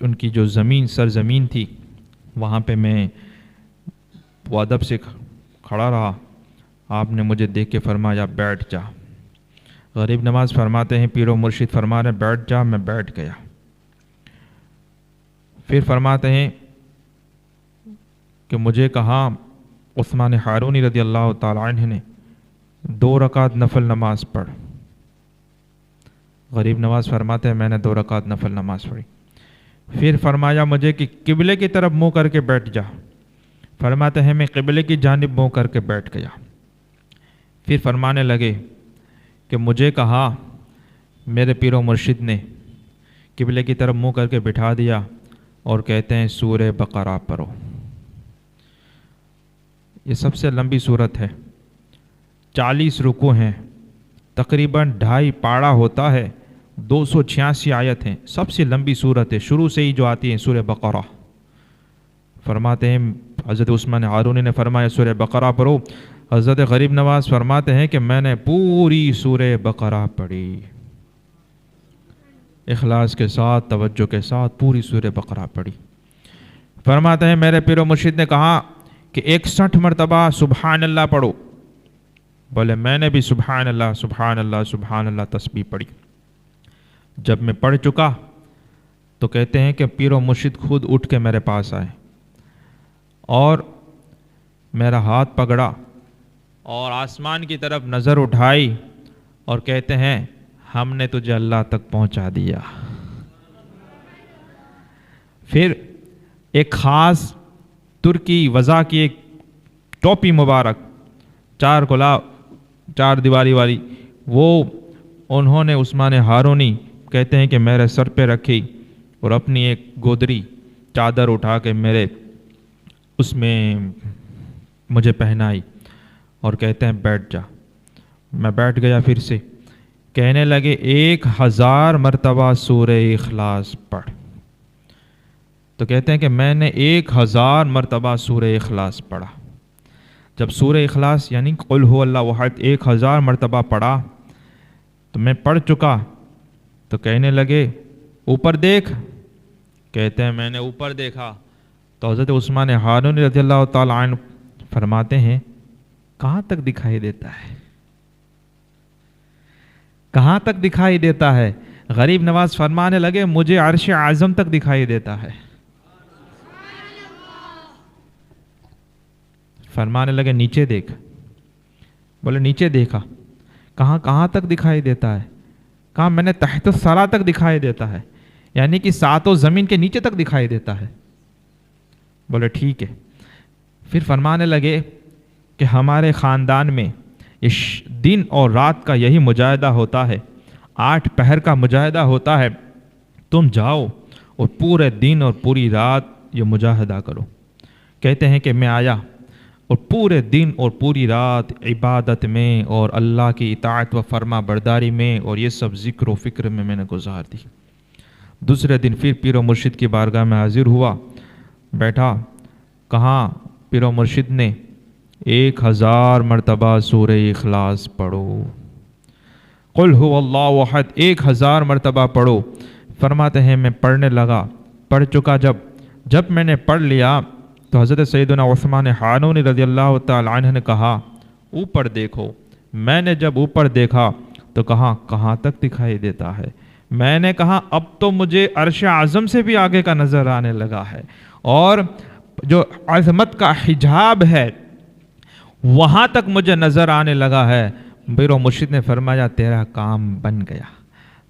ان کی جو سرزمین تھی وہاں پہ میں وہ ادب سے کھڑا رہا. آپ نے مجھے دیکھ کے فرمایا بیٹھ جا. غریب نواز فرماتے ہیں پیر و مرشد فرما رہے بیٹھ جا، میں بیٹھ گیا. پھر فرماتے ہیں کہ مجھے کہا عثمان ہارونی رضی اللہ تعالیٰ عنہ نے 2 رکعت نفل نماز پڑھ. غریب نواز فرماتے ہیں میں نے 2 رکعت نفل نماز پڑھی. پھر فرمایا مجھے کہ قبلے کی طرف منہ کر کے بیٹھ جا. فرماتے ہیں میں قبلے کی جانب منہ کر کے بیٹھ گیا. پھر فرمانے لگے کہ مجھے کہا میرے پیر و مرشد نے قبلے کی طرف منہ کر کے بٹھا دیا اور کہتے ہیں سورہ بقرہ پڑھو. یہ سب سے لمبی سورت ہے، 40 رکوع ہیں، تقریباً 2.5 پارہ ہوتا ہے، 286 آیت ہیں، سب سے لمبی سورت ہے. شروع سے ہی جو آتی ہے سورہ بقرہ. فرماتے ہیں حضرت عثمان ہارونی نے فرمایا سورہ بقرہ پڑھو. حضرت غریب نواز فرماتے ہیں کہ میں نے پوری سورہ بقرہ پڑھی، اخلاص کے ساتھ، توجہ کے ساتھ پوری سورہ بقرہ پڑھی. فرماتے ہیں میرے پیر و مرشد نے کہا کہ 61 مرتبہ سبحان اللہ پڑھو. بولے میں نے بھی سبحان اللہ سبحان اللہ سبحان اللہ تسبیح پڑھی. جب میں پڑھ چکا تو کہتے ہیں کہ پیر و مرشد خود اٹھ کے میرے پاس آئے اور میرا ہاتھ پکڑا اور آسمان کی طرف نظر اٹھائی اور کہتے ہیں ہم نے تجھے اللہ تک پہنچا دیا. پھر ایک خاص ترکی وضع کی ایک ٹوپی مبارک 4 دیواری والی، وہ انہوں نے عثمان ہارونی کہتے ہیں کہ میرے سر پہ رکھی اور اپنی ایک گودری چادر اٹھا کے میرے اس میں مجھے پہنائی اور کہتے ہیں بیٹھ جا. میں بیٹھ گیا. پھر سے کہنے لگے 1000 مرتبہ سورہ اخلاص پڑھ. تو کہتے ہیں کہ میں نے 1000 مرتبہ سورہ اخلاص پڑھا. جب سورہ اخلاص یعنی قل هو اللہ احد 1000 مرتبہ پڑھا تو میں پڑھ چکا، تو کہنے لگے اوپر دیکھ، کہتے ہیں میں نے اوپر دیکھا تو حضرت عثمان ہارونی رضی اللہ تعالیٰ عنہ فرماتے ہیں کہاں تک دکھائی دیتا ہے، کہاں تک دکھائی دیتا ہے؟ غریب نواز فرمانے لگے مجھے عرش اعظم تک دکھائی دیتا ہے۔ فرمانے لگے نیچے دیکھ، بولے نیچے دیکھا، کہاں تک دکھائی دیتا ہے؟ کہا میں نے تحت الثری تک دکھائی دیتا ہے، یعنی کہ ساتوں زمین کے نیچے تک دکھائی دیتا ہے۔ بولے ٹھیک ہے۔ پھر فرمانے لگے کہ ہمارے خاندان میں دن اور رات کا یہی مجاہدہ ہوتا ہے، 8 پہر کا مجاہدہ ہوتا ہے، تم جاؤ اور پورے دن اور پوری رات یہ مجاہدہ کرو۔ کہتے ہیں کہ میں آیا اور پورے دن اور پوری رات عبادت میں اور اللہ کی اطاعت و فرما برداری میں اور یہ سب ذکر و فکر میں نے گزار دی۔ دوسرے دن پھر پیر و مرشد کی بارگاہ میں حاضر ہوا، بیٹھا، کہاں پیر و مرشد نے 1000 مرتبہ سورہ اخلاص پڑھو، قل هو اللہ احد 1000 مرتبہ پڑھو۔ فرماتے ہیں میں پڑھنے لگا، پڑھ چکا، جب میں نے پڑھ لیا تو حضرت سیدنا عثمان ہارونی رضی اللہ تعالی عنہ نے کہا اوپر دیکھو۔ میں نے جب اوپر دیکھا تو کہاں تک دکھائی دیتا ہے؟ میں نے کہا اب تو مجھے عرش اعظم سے بھی آگے کا نظر آنے لگا ہے، اور جو عظمت کا حجاب ہے وہاں تک مجھے نظر آنے لگا ہے۔ پیر و مرشد نے فرمایا تیرا کام بن گیا،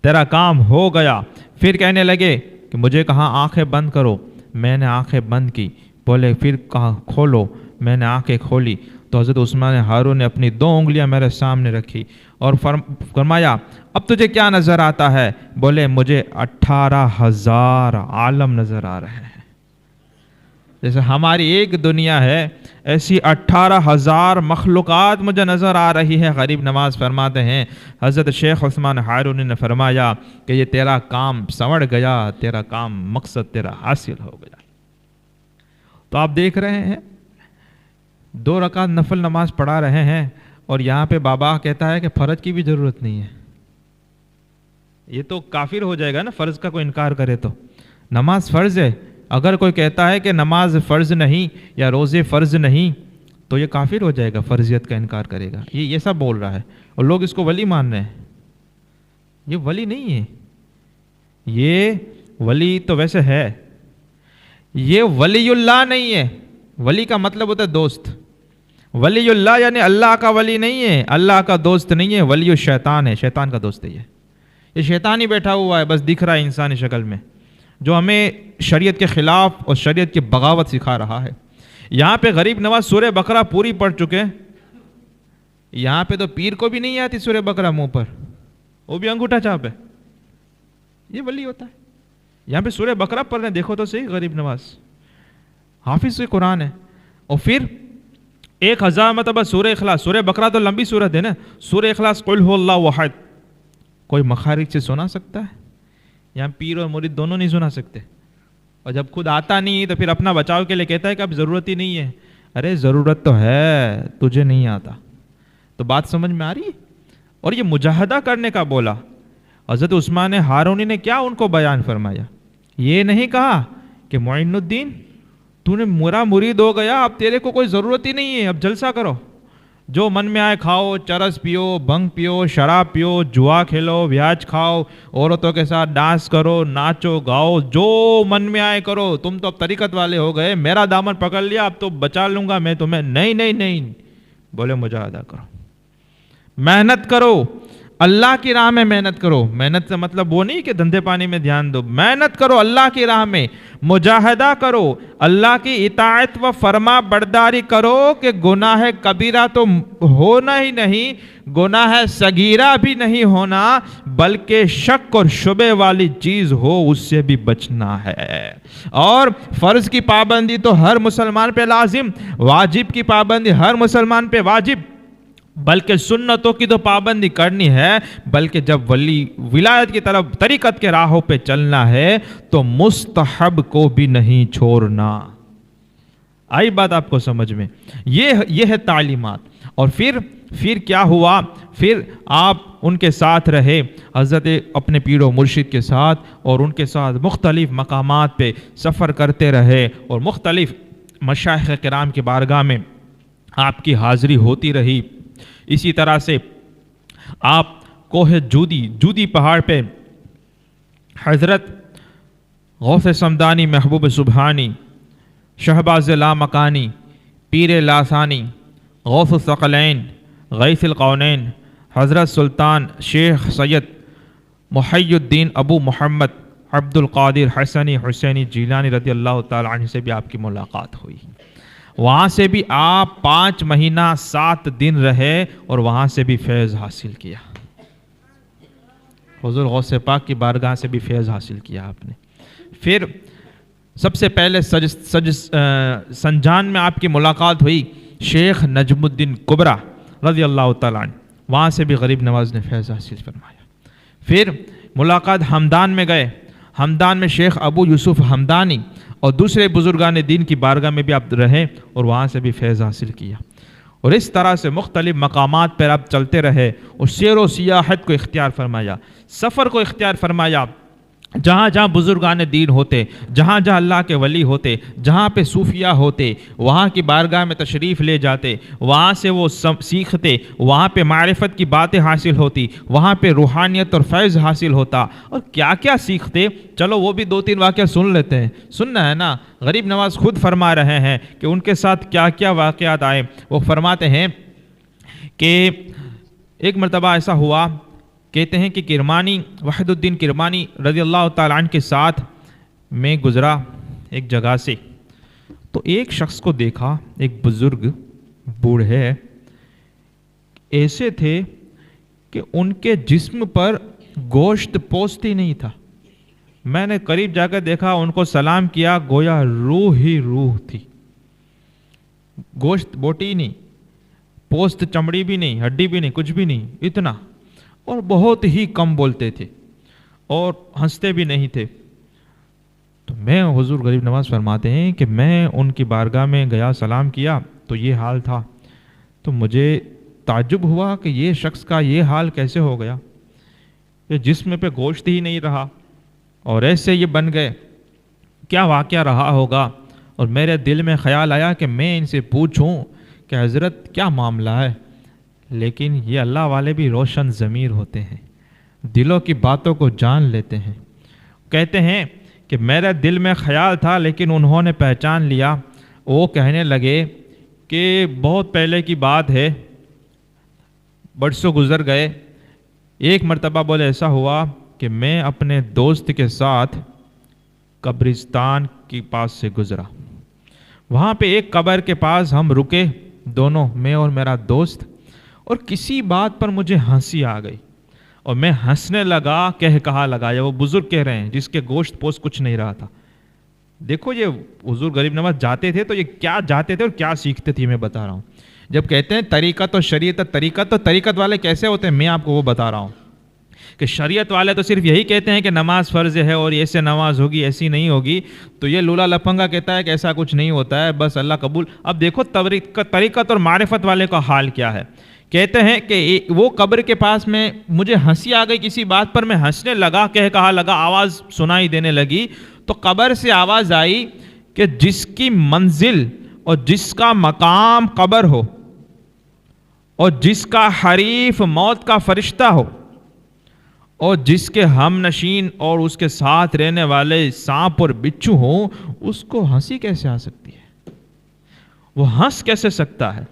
تیرا کام ہو گیا۔ پھر کہنے لگے کہ مجھے کہاں آنکھیں بند کرو، میں نے آنکھیں بند کی، بولے پھر کہاں کھولو، میں نے آنکھیں کھولی تو حضرت عثمان ہارون نے اپنی 2 انگلیاں میرے سامنے رکھی اور فرمایا اب تجھے کیا نظر آتا ہے؟ بولے مجھے 18,000 عالم نظر آ رہے ہیں۔ جیسے ہماری ایک دنیا ہے ایسی 18,000 مخلوقات مجھے نظر آ رہی ہے۔ غریب نواز فرماتے ہیں حضرت شیخ عثمان ہارونی نے فرمایا کہ یہ تیرا کام سنور گیا، تیرا کام مقصد تیرا حاصل ہو گیا۔ تو آپ دیکھ رہے ہیں 2 رکعت نفل نماز پڑھا رہے ہیں اور یہاں پہ بابا کہتا ہے کہ فرض کی بھی ضرورت نہیں ہے۔ یہ تو کافر ہو جائے گا نا، فرض کا کوئی انکار کرے تو۔ نماز فرض ہے، اگر کوئی کہتا ہے کہ نماز فرض نہیں یا روزے فرض نہیں تو یہ کافر ہو جائے گا، فرضیت کا انکار کرے گا۔ یہ سب بول رہا ہے اور لوگ اس کو ولی مان رہے ہیں۔ یہ ولی نہیں ہے، یہ ولی تو ویسے ہے، یہ ولی اللہ نہیں ہے۔ ولی کا مطلب ہوتا ہے دوست۔ ولی اللہ یعنی اللہ کا ولی نہیں ہے، اللہ کا دوست نہیں ہے، ولی الشیطان ہے، شیطان کا دوست ہے۔ یہ شیطان ہی بیٹھا ہوا ہے، بس دکھ رہا ہے انسانی شکل میں، جو ہمیں شریعت کے خلاف اور شریعت کی بغاوت سکھا رہا ہے۔ یہاں پہ غریب نواز سورہ بقرہ پوری پڑھ چکے، یہاں پہ تو پیر کو بھی نہیں آتی سورہ بقرہ منہ پر، وہ بھی انگوٹھا چھاپ ہے۔ یہ ولی ہوتا ہے؟ یہاں پہ سورہ بقرہ پڑھ رہے ہیں، دیکھو تو صحیح، غریب نواز حافظ قرآن ہے، اور پھر 1000 مرتبہ سورہ اخلاص۔ سورہ بقرہ تو لمبی سورت ہے نا، سورہ اخلاص قل هو اللہ احد کوئی مخارج سے سنا سکتا ہے؟ یہاں پیر اور مرید دونوں نہیں سنا سکتے، اور جب خود آتا نہیں تو پھر اپنا بچاؤ کے لیے کہتا ہے کہ اب ضرورت ہی نہیں ہے۔ ارے ضرورت تو ہے، تجھے نہیں آتا۔ تو بات سمجھ میں آ رہی ہے؟ اور یہ مجاہدہ کرنے کا بولا حضرت عثمان ہارونی نے، کیا ان کو بیان فرمایا؟ یہ نہیں کہا کہ معین الدین تو نے میرا مرید ہو گیا، اب تیرے کو کوئی ضرورت ہی نہیں ہے، اب جلسہ کرو، جو من میں آئے کھاؤ، چرس پیو، بھنگ پیو، شراب پیو، جوا کھیلو، بیاج کھاؤ، عورتوں کے ساتھ ڈانس کرو، ناچو گاؤ، جو من میں آئے کرو، تم تو اب طریقت والے ہو گئے، میرا دامن پکڑ لیا، اب تو بچا لوں گا میں تمہیں۔ نہیں نہیں نہیں، بولے مجاہدہ کرو، محنت کرو، اللہ کی راہ میں محنت کرو۔ محنت سے مطلب وہ نہیں کہ دھندے پانی میں دھیان دو، محنت کرو اللہ کی راہ میں، مجاہدہ کرو، اللہ کی اطاعت و فرما برداری کرو کہ گناہ کبیرہ تو ہونا ہی نہیں، گناہ صغیرہ بھی نہیں ہونا، بلکہ شک اور شبہ والی چیز ہو اس سے بھی بچنا ہے۔ اور فرض کی پابندی تو ہر مسلمان پہ لازم، واجب کی پابندی ہر مسلمان پہ واجب، بلکہ سنتوں کی تو پابندی کرنی ہے، بلکہ جب ولایت کی طرف طریقت کے راہوں پہ چلنا ہے تو مستحب کو بھی نہیں چھوڑنا۔ آئی بات آپ کو سمجھ میں؟ یہ ہے تعلیمات. اور پھر کیا ہوا؟ پھر آپ ان کے ساتھ رہے، حضرت اپنے پیر و مرشد کے ساتھ، اور ان کے ساتھ مختلف مقامات پہ سفر کرتے رہے، اور مختلف مشائخ کرام کی بارگاہ میں آپ کی حاضری ہوتی رہی. اسی طرح سے آپ کوہ جودی پہاڑ پہ حضرت غوث سمدانی، محبوب سبحانی، شہباز لامکانی، پیر لاسانی، غوث الثقلین، غیث القونین، حضرت سلطان شیخ سید محی الدین ابو محمد عبد القادر حسنی حسینی جیلانی رضی اللہ تعالیٰ عنہ سے بھی آپ کی ملاقات ہوئی. وہاں سے بھی آپ 5 مہینہ 7 دن رہے، اور وہاں سے بھی فیض حاصل کیا. حضور غوث پاک کی بارگاہ سے بھی فیض حاصل کیا آپ نے. پھر سب سے پہلے سنجان میں آپ کی ملاقات ہوئی شیخ نجم الدین کبرا رضی اللہ تعالیٰ عنہ، وہاں سے بھی غریب نواز نے فیض حاصل فرمایا. پھر ملاقات ہمدان میں گئے، ہمدان میں شیخ ابو یوسف ہمدانی اور دوسرے بزرگان دین کی بارگاہ میں بھی آپ رہے، اور وہاں سے بھی فیض حاصل کیا. اور اس طرح سے مختلف مقامات پر آپ چلتے رہے، اور سیر و سیاحت کو اختیار فرمایا، سفر کو اختیار فرمایا. جہاں جہاں بزرگان دین ہوتے، جہاں جہاں اللہ کے ولی ہوتے، جہاں پہ صوفیہ ہوتے، وہاں کی بارگاہ میں تشریف لے جاتے، وہاں سے وہ سیکھتے، وہاں پہ معرفت کی باتیں حاصل ہوتی، وہاں پہ روحانیت اور فیض حاصل ہوتا. اور کیا کیا سیکھتے، چلو وہ بھی 2-3 واقعہ سن لیتے ہیں. سننا ہے نا، غریب نواز خود فرما رہے ہیں کہ ان کے ساتھ کیا کیا واقعات آئے. وہ فرماتے ہیں کہ ایک مرتبہ ایسا ہوا، کہتے ہیں کہ کرمانی وحید الدین کرمانی رضی اللہ تعالیٰ عنہ کے ساتھ میں گزرا ایک جگہ سے، تو ایک شخص کو دیکھا، ایک بزرگ بوڑھے ایسے تھے کہ ان کے جسم پر گوشت پوست ہی نہیں تھا. میں نے قریب جا کر دیکھا، ان کو سلام کیا، گویا روح ہی روح تھی. گوشت بوٹی نہیں، پوست چمڑی بھی نہیں، ہڈی بھی نہیں، کچھ بھی نہیں، اتنا. اور بہت ہی کم بولتے تھے اور ہنستے بھی نہیں تھے. تو میں حضور غریب نواز فرماتے ہیں کہ میں ان کی بارگاہ میں گیا، سلام کیا، تو یہ حال تھا. تو مجھے تعجب ہوا کہ یہ شخص کا یہ حال کیسے ہو گیا، یہ جسم پہ گوشت ہی نہیں رہا اور ایسے یہ بن گئے، کیا واقعہ رہا ہوگا. اور میرے دل میں خیال آیا کہ میں ان سے پوچھوں کہ حضرت کیا معاملہ ہے. لیکن یہ اللہ والے بھی روشن ضمیر ہوتے ہیں، دلوں کی باتوں کو جان لیتے ہیں. کہتے ہیں کہ میرے دل میں خیال تھا، لیکن انہوں نے پہچان لیا. وہ کہنے لگے کہ بہت پہلے کی بات ہے، برسوں گزر گئے. ایک مرتبہ بولے ایسا ہوا کہ میں اپنے دوست کے ساتھ قبرستان کے پاس سے گزرا. وہاں پہ ایک قبر کے پاس ہم رکے دونوں، میں اور میرا دوست، اور کسی بات پر مجھے ہنسی آ گئی اور میں ہنسنے لگا، کہا لگا. یہ وہ بزرگ کہہ رہے ہیں جس کے گوشت پوست کچھ نہیں رہا تھا. دیکھو یہ حضور غریب نواز جاتے تھے تو یہ کیا جاتے تھے اور کیا سیکھتے تھے، میں بتا رہا ہوں. جب کہتے ہیں طریقت اور شریعت، طریقت تو طریقت والے کیسے ہوتے ہیں، میں آپ کو وہ بتا رہا ہوں کہ شریعت والے تو صرف یہی کہتے ہیں کہ نماز فرض ہے اور ایسے نماز ہوگی، ایسی نہیں ہوگی. تو یہ لولا لپنگا کہتا ہے کہ ایسا کچھ نہیں ہوتا ہے، بس اللہ قبول. اب دیکھو طریقت اور معرفت والے کا حال کیا ہے. کہتے ہیں کہ وہ قبر کے پاس میں مجھے ہنسی آ گئی کسی بات پر، میں ہنسنے لگا، کہا لگا، آواز سنائی دینے لگی. تو قبر سے آواز آئی کہ جس کی منزل اور جس کا مقام قبر ہو اور جس کا حریف موت کا فرشتہ ہو اور جس کے ہم نشین اور اس کے ساتھ رہنے والے سانپ اور بچھو ہوں، اس کو ہنسی کیسے آ سکتی ہے، وہ ہنس کیسے سکتا ہے.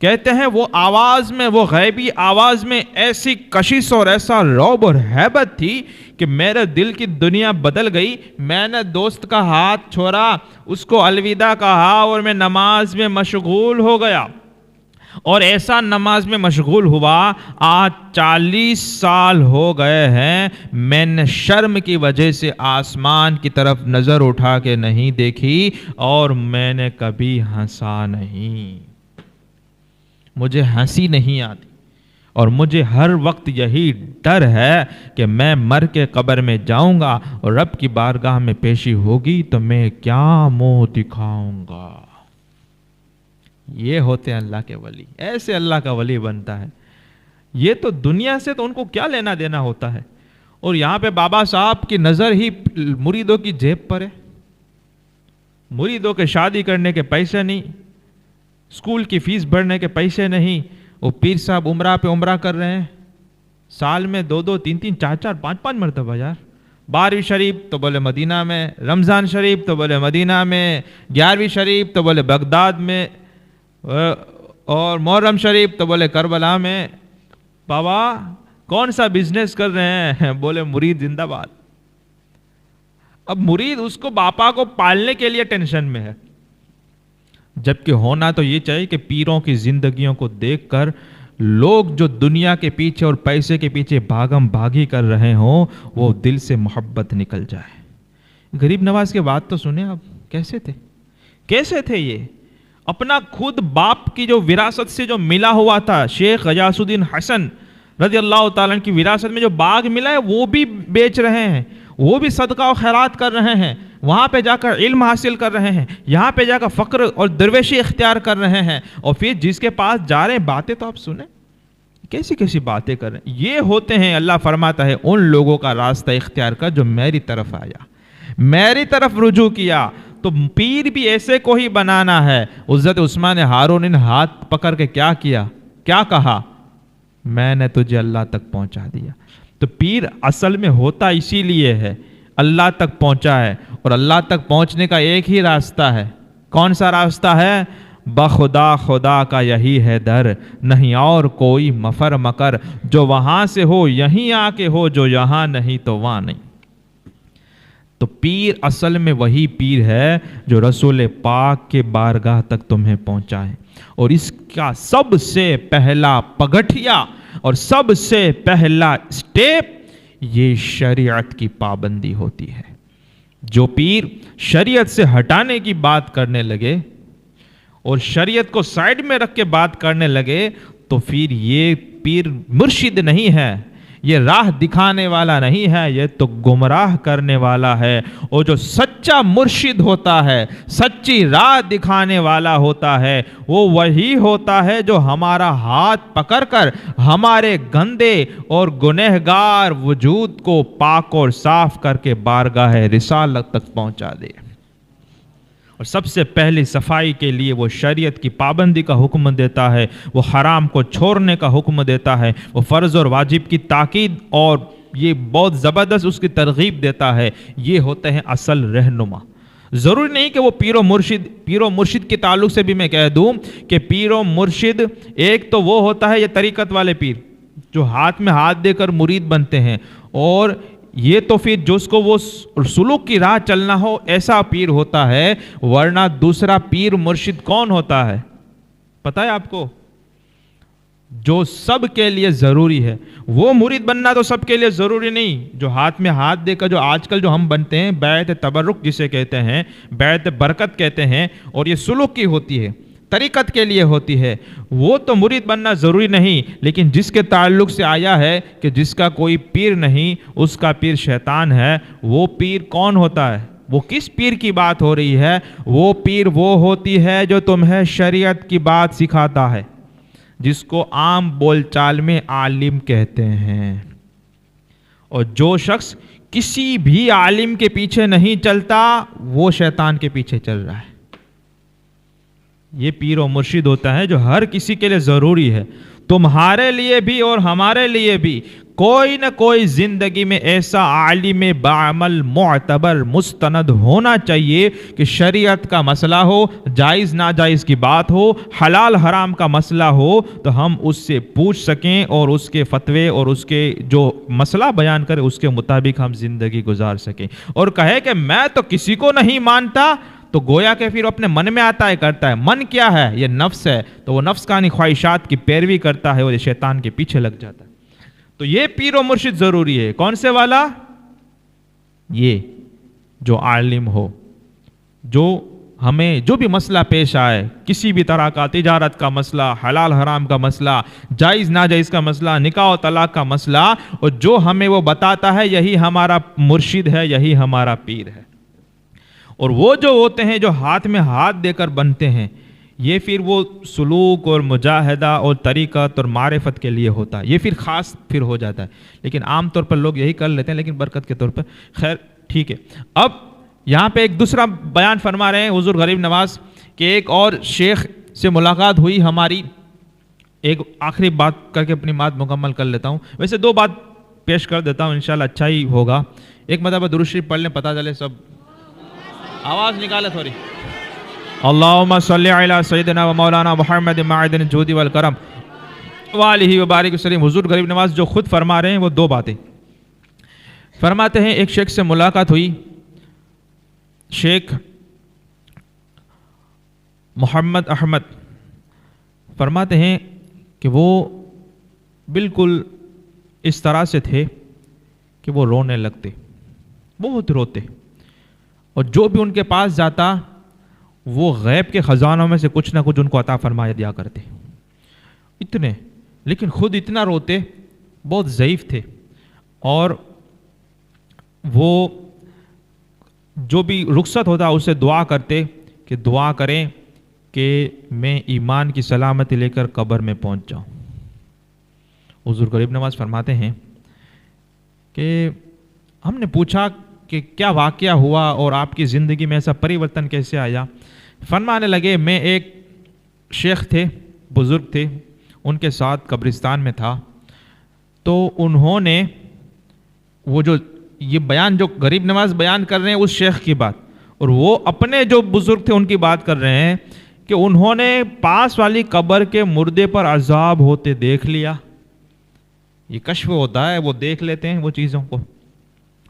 کہتے ہیں وہ آواز میں، وہ غیبی آواز میں ایسی کشش اور ایسا رعب اور ہیبت تھی کہ میرے دل کی دنیا بدل گئی. میں نے دوست کا ہاتھ چھوڑا، اس کو الوداع کہا اور میں نماز میں مشغول ہو گیا. اور ایسا نماز میں مشغول ہوا، آج 40 سال ہو گئے ہیں، میں نے شرم کی وجہ سے آسمان کی طرف نظر اٹھا کے نہیں دیکھی اور میں نے کبھی ہنسا نہیں. مجھے ہنسی نہیں آتی اور مجھے ہر وقت یہی ڈر ہے کہ میں مر کے قبر میں جاؤں گا اور رب کی بارگاہ میں پیشی ہوگی تو میں کیا منہ دکھاؤں گا. یہ ہوتے ہیں اللہ کے ولی. ایسے اللہ کا ولی بنتا ہے. یہ تو دنیا سے تو ان کو کیا لینا دینا ہوتا ہے. اور یہاں پہ بابا صاحب کی نظر ہی مریدوں کی جیب پر ہے. مریدوں کے شادی کرنے کے پیسے نہیں, اسکول کی فیس بھرنے کے پیسے نہیں. وہ پیر صاحب عمرہ پہ عمرہ کر رہے ہیں, سال میں 2-2, 3-3, 4-4, 5-5 مرتبہ یار. 12ویں شریف تو بولے مدینہ میں, رمضان شریف تو بولے مدینہ میں, 11ویں شریف تو بولے بغداد میں, اور محرم شریف تو بولے کربلا میں. بابا کون سا بزنس کر رہے ہیں؟ بولے مرید زندہ باد. اب مرید اس کو باپا کو پالنے کے لیے ٹینشن میں ہے, جبکہ ہونا تو یہ چاہیے کہ پیروں کی زندگیوں کو دیکھ کر لوگ جو دنیا کے پیچھے اور پیسے کے پیچھے بھاگم بھاگی کر رہے ہوں وہ دل سے محبت نکل جائے. غریب نواز کی بات تو سنیں اب, کیسے تھے یہ؟ اپنا خود باپ کی جو وراثت سے جو ملا ہوا تھا, شیخ غیاث الدین حسن رضی اللہ تعالیٰ کی وراثت میں جو باغ ملا ہے وہ بھی بیچ رہے ہیں, وہ بھی صدقہ و خیرات کر رہے ہیں, وہاں پہ جا کر علم حاصل کر رہے ہیں, یہاں پہ جا کر فقر اور درویشی اختیار کر رہے ہیں, اور پھر جس کے پاس جا رہے ہیں باتیں تو آپ سنیں کیسی باتیں کر رہے ہیں. یہ ہوتے ہیں, اللہ فرماتا ہے, ان لوگوں کا راستہ اختیار کر جو میری طرف آیا, میری طرف رجوع کیا. تو پیر بھی ایسے کو ہی بنانا ہے. حضرت عثمان ہارون نے ہاتھ پکڑ کے کیا کیا, کیا کہا؟ میں نے تجھے اللہ تک پہنچا دیا. تو پیر اصل میں ہوتا اسی لیے ہے, اللہ تک پہنچا ہے. اور اللہ تک پہنچنے کا ایک ہی راستہ ہے. کون سا راستہ ہے؟ بخدا خدا کا یہی ہے در, نہیں اور کوئی مفر مکر. جو وہاں سے ہو یہیں آ کے ہو, جو یہاں نہیں تو وہاں نہیں. تو پیر اصل میں وہی پیر ہے جو رسول پاک کے بارگاہ تک تمہیں پہنچائے. اور اس کا سب سے پہلا پگٹھیا اور سب سے پہلا سٹیپ یہ شریعت کی پابندی ہوتی ہے. جو پیر شریعت سے ہٹانے کی بات کرنے لگے اور شریعت کو سائیڈ میں رکھ کے بات کرنے لگے تو پھر یہ پیر مرشد نہیں ہے, یہ راہ دکھانے والا نہیں ہے, یہ تو گمراہ کرنے والا ہے. اور جو سچا مرشد ہوتا ہے, سچی راہ دکھانے والا ہوتا ہے, وہ وہی ہوتا ہے جو ہمارا ہاتھ پکڑ کر ہمارے گندے اور گنہگار وجود کو پاک اور صاف کر کے بارگاہ رسالت تک پہنچا دے. اور سب سے پہلی صفائی کے لیے وہ شریعت کی پابندی کا حکم دیتا ہے, وہ حرام کو چھوڑنے کا حکم دیتا ہے, وہ فرض اور واجب کی تاکید اور یہ بہت زبردست اس کی ترغیب دیتا ہے. یہ ہوتے ہیں اصل رہنما. ضروری نہیں کہ وہ پیر و مرشد کے تعلق سے بھی میں کہہ دوں کہ پیر و مرشد ایک تو وہ ہوتا ہے یہ طریقت والے پیر جو ہاتھ میں ہاتھ دے کر مرید بنتے ہیں, اور یہ تو پھر جس کو وہ سلوک کی راہ چلنا ہو ایسا پیر ہوتا ہے. ورنہ دوسرا پیر مرشد کون ہوتا ہے پتہ ہے آپ کو؟ جو سب کے لیے ضروری ہے. وہ مرید بننا تو سب کے لیے ضروری نہیں. جو ہاتھ میں ہاتھ دے کر جو آج کل جو ہم بنتے ہیں, بیعت تبرک جسے کہتے ہیں, بیعت برکت کہتے ہیں, اور یہ سلوک کی ہوتی ہے, طریقت کے لیے ہوتی ہے, وہ تو مرید بننا ضروری نہیں. لیکن جس کے تعلق سے آیا ہے کہ جس کا کوئی پیر نہیں اس کا پیر شیطان ہے, وہ پیر کون ہوتا ہے؟ وہ کس پیر کی بات ہو رہی ہے؟ وہ پیر وہ ہوتی ہے جو تمہیں شریعت کی بات سکھاتا ہے, جس کو عام بول چال میں عالم کہتے ہیں. اور جو شخص کسی بھی عالم کے پیچھے نہیں چلتا وہ شیطان کے پیچھے چل رہا ہے. یہ پیر و مرشد ہوتا ہے جو ہر کسی کے لیے ضروری ہے. تمہارے لیے بھی اور ہمارے لیے بھی کوئی نہ کوئی زندگی میں ایسا عالم بعمل معتبر مستند ہونا چاہیے کہ شریعت کا مسئلہ ہو, جائز ناجائز کی بات ہو, حلال حرام کا مسئلہ ہو, تو ہم اس سے پوچھ سکیں اور اس کے فتوے اور اس کے جو مسئلہ بیان کرے اس کے مطابق ہم زندگی گزار سکیں. اور کہے کہ میں تو کسی کو نہیں مانتا, تو گویا کہ پھر اپنے من میں آتا ہے کرتا ہے. من کیا ہے؟ یہ نفس ہے. تو وہ نفس کانی خواہشات کی پیروی کرتا ہے اور یہ شیطان کے پیچھے لگ جاتا ہے. تو یہ پیر و مرشد ضروری ہے. کون سے والا؟ یہ جو عالم ہو, جو ہمیں جو بھی مسئلہ پیش آئے, کسی بھی طرح کا تجارت کا مسئلہ, حلال حرام کا مسئلہ, جائز ناجائز کا مسئلہ, نکاح و طلاق کا مسئلہ, اور جو ہمیں وہ بتاتا ہے یہی ہمارا مرشد ہے, یہی ہمارا پیر ہے. اور وہ جو ہوتے ہیں جو ہاتھ میں ہاتھ دے کر بنتے ہیں, یہ پھر وہ سلوک اور مجاہدہ اور طریقت اور معرفت کے لیے ہوتا ہے، یہ پھر خاص پھر ہو جاتا ہے، لیکن عام طور پر لوگ یہی کر لیتے ہیں، لیکن برکت کے طور پر خیر ٹھیک ہے۔ اب یہاں پہ ایک دوسرا بیان فرما رہے ہیں حضور غریب نواز کہ ایک اور شیخ سے ملاقات ہوئی ہماری، ایک آخری بات کر کے اپنی بات مکمل کر لیتا ہوں، ویسے دو بات پیش کر دیتا ہوں، انشاءاللہ اچھا ہی ہوگا۔ ایک مرتبہ درود شریف پڑھ لیں، پتہ چلے سب، آواز نکالے تھوڑی۔ اللہم صلی علی سیدنا و مولانا محمد معدن الجود والکرم وآلہ وبارک وسلم۔ حضور غریب نواز جو خود فرما رہے ہیں وہ دو باتیں فرماتے ہیں۔ ایک شیخ سے ملاقات ہوئی، شیخ محمد احمد فرماتے ہیں کہ وہ بالکل اس طرح سے تھے کہ وہ رونے لگتے، بہت روتے، اور جو بھی ان کے پاس جاتا وہ غیب کے خزانوں میں سے کچھ نہ کچھ ان کو عطا فرمایا دیا کرتے، اتنے، لیکن خود اتنا روتے، بہت ضعیف تھے، اور وہ جو بھی رخصت ہوتا اسے دعا کرتے کہ دعا کریں کہ میں ایمان کی سلامتی لے کر قبر میں پہنچ جاؤں۔ حضور غریب نواز فرماتے ہیں کہ ہم نے پوچھا کہ کیا واقعہ ہوا اور آپ کی زندگی میں ایسا پریورتن کیسے آیا؟ فرمانے لگے میں ایک شیخ تھے، بزرگ تھے، ان کے ساتھ قبرستان میں تھا، تو انہوں نے وہ جو یہ بیان جو غریب نواز بیان کر رہے ہیں اس شیخ کی بات، اور وہ اپنے جو بزرگ تھے ان کی بات کر رہے ہیں کہ انہوں نے پاس والی قبر کے مردے پر عذاب ہوتے دیکھ لیا۔ یہ کشف ہوتا ہے، وہ دیکھ لیتے ہیں وہ چیزوں کو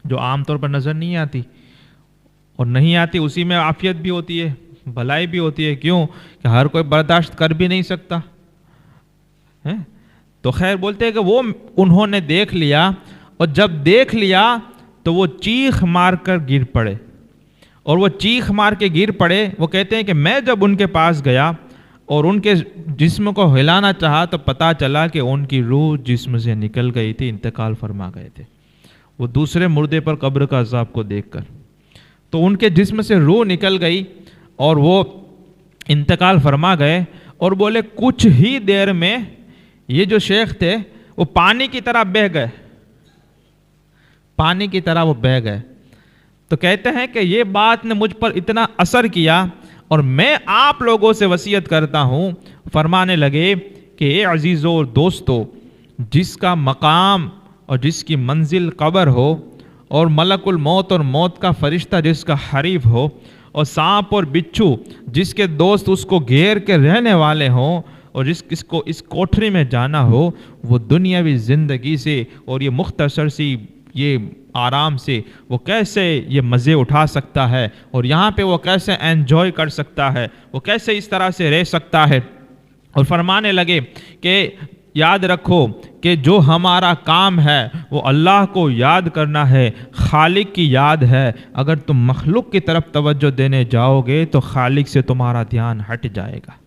جو عام طور پر نظر نہیں آتی، اور نہیں آتی اسی میں عافیت بھی ہوتی ہے، بھلائی بھی ہوتی ہے، کیوں کہ ہر کوئی برداشت کر بھی نہیں سکتا ہے۔ تو خیر بولتے ہیں کہ وہ انہوں نے دیکھ لیا، اور جب دیکھ لیا تو وہ چیخ مار کر گر پڑے، اور وہ چیخ مار کے گر پڑے۔ وہ کہتے ہیں کہ میں جب ان کے پاس گیا اور ان کے جسم کو ہلانا چاہا تو پتہ چلا کہ ان کی روح جسم سے نکل گئی تھی، انتقال فرما گئے تھے، وہ دوسرے مردے پر قبر کا عذاب کو دیکھ کر، تو ان کے جسم سے روح نکل گئی اور وہ انتقال فرما گئے۔ اور بولے کچھ ہی دیر میں یہ جو شیخ تھے وہ پانی کی طرح بہہ گئے، پانی کی طرح وہ بہہ گئے۔ تو کہتے ہیں کہ یہ بات نے مجھ پر اتنا اثر کیا، اور میں آپ لوگوں سے وصیت کرتا ہوں، فرمانے لگے کہ اے عزیزو اور دوستو، جس کا مقام اور جس کی منزل قبر ہو، اور ملک الموت اور موت کا فرشتہ جس کا حریف ہو، اور سانپ اور بچھو جس کے دوست اس کو گھیر کے رہنے والے ہوں، اور جس کو اس کوٹھری میں جانا ہو، وہ دنیاوی زندگی سے اور یہ مختصر سی یہ آرام سے وہ کیسے یہ مزے اٹھا سکتا ہے، اور یہاں پہ وہ کیسے انجوائے کر سکتا ہے، وہ کیسے اس طرح سے رہ سکتا ہے۔ اور فرمانے لگے کہ یاد رکھو کہ جو ہمارا کام ہے وہ اللہ کو یاد کرنا ہے، خالق کی یاد ہے۔ اگر تم مخلوق کی طرف توجہ دینے جاؤ گے تو خالق سے تمہارا دھیان ہٹ جائے گا۔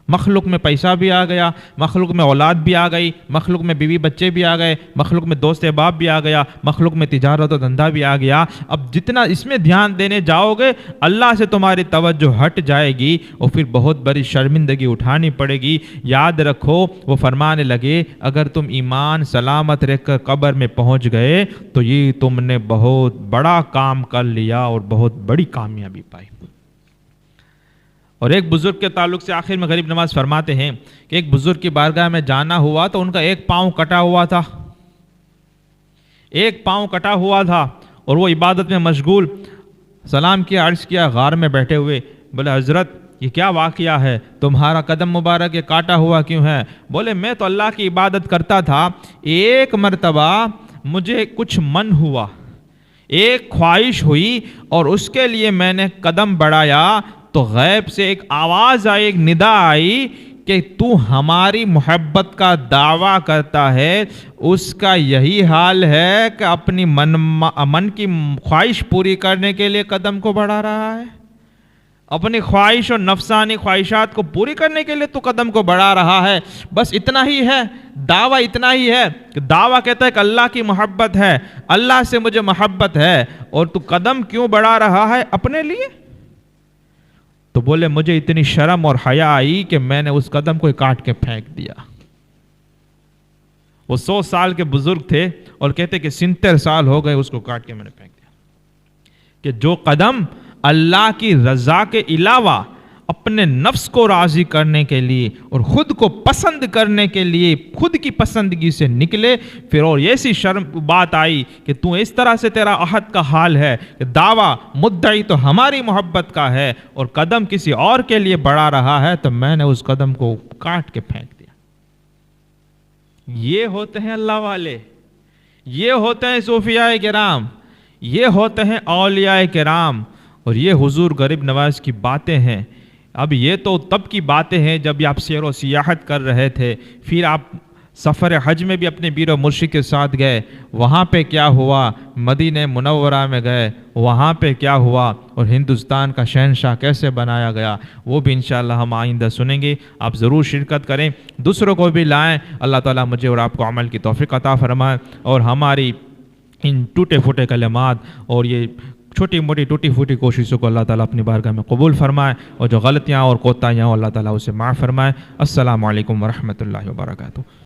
مخلوق میں پیسہ بھی آ گیا، مخلوق میں اولاد بھی آ گئی، مخلوق میں بیوی بچے بھی آ گئے، مخلوق میں دوست احباب بھی آ گیا، مخلوق میں تجارت و دھندا بھی آ گیا۔ اب جتنا اس میں دھیان دینے جاؤ گے اللہ سے تمہاری توجہ ہٹ جائے گی، اور پھر بہت بڑی شرمندگی اٹھانی پڑے گی۔ یاد رکھو، وہ فرمانے لگے اگر تم ایمان سلامت رہ کر قبر میں پہنچ گئے تو یہ تم نے بہت بڑا کام کر لیا اور بہت بڑی کامیابی پائی۔ اور ایک بزرگ کے تعلق سے آخر میں غریب نواز فرماتے ہیں کہ ایک بزرگ کی بارگاہ میں جانا ہوا تو ان کا ایک پاؤں کٹا ہوا تھا، ایک پاؤں کٹا ہوا تھا، اور وہ عبادت میں مشغول، سلام کیا، عرض کیا، غار میں بیٹھے ہوئے، بولے حضرت یہ کیا واقعہ ہے، تمہارا قدم مبارک یہ کاٹا ہوا کیوں ہے؟ بولے میں تو اللہ کی عبادت کرتا تھا، ایک مرتبہ مجھے کچھ من ہوا، ایک خواہش ہوئی، اور اس کے لیے میں نے قدم بڑھایا تو غیب سے ایک آواز آئی، ایک ندا آئی کہ تو ہماری محبت کا دعویٰ کرتا ہے، اس کا یہی حال ہے کہ اپنی من کی خواہش پوری کرنے کے لیے قدم کو بڑھا رہا ہے، اپنی خواہش اور نفسانی خواہشات کو پوری کرنے کے لیے تو قدم کو بڑھا رہا ہے۔ بس اتنا ہی ہے دعویٰ، اتنا ہی ہے کہ دعویٰ کہتا ہے کہ اللہ کی محبت ہے، اللہ سے مجھے محبت ہے، اور تو قدم کیوں بڑھا رہا ہے؟ اپنے لیے۔ تو بولے مجھے اتنی شرم اور حیا آئی کہ میں نے اس قدم کو کاٹ کے پھینک دیا۔ وہ 100 سال کے بزرگ تھے اور کہتے کہ 70 سال ہو گئے اس کو کاٹ کے میں نے پھینک دیا، کہ جو قدم اللہ کی رضا کے علاوہ اپنے نفس کو راضی کرنے کے لیے اور خود کو پسند کرنے کے لیے خود کی پسندگی سے نکلے، پھر اور ایسی شرم بات آئی کہ تو اس طرح سے تیرا عہد کا حال ہے کہ دعویٰ مدعی تو ہماری محبت کا ہے اور قدم کسی اور کے لیے بڑھا رہا ہے، تو میں نے اس قدم کو کاٹ کے پھینک دیا۔ یہ ہوتے ہیں اللہ والے، یہ ہوتے ہیں صوفیاء کرام، یہ ہوتے ہیں اولیاء کرام، اور یہ حضور غریب نواز کی باتیں ہیں۔ اب یہ تو تب کی باتیں ہیں جب آپ سیر و سیاحت کر رہے تھے، پھر آپ سفر حج میں بھی اپنے پیر و مرشد کے ساتھ گئے، وہاں پہ کیا ہوا، مدینہ منورہ میں گئے، وہاں پہ کیا ہوا، اور ہندوستان کا شہنشاہ کیسے بنایا گیا، وہ بھی انشاءاللہ ہم آئندہ سنیں گے۔ آپ ضرور شرکت کریں، دوسروں کو بھی لائیں۔ اللہ تعالیٰ مجھے اور آپ کو عمل کی توفیق عطا فرمائے، اور ہماری ان ٹوٹے پھوٹے کلمات اور یہ چھوٹی موٹی ٹوٹی پھوٹی کوششوں کو اللہ تعالیٰ اپنی بارگاہ میں قبول فرمائے، اور جو غلطیاں اور کوتاہیاں اللہ تعالیٰ اسے معاف فرمائے۔ السلام علیکم ورحمۃ اللہ وبرکاتہ۔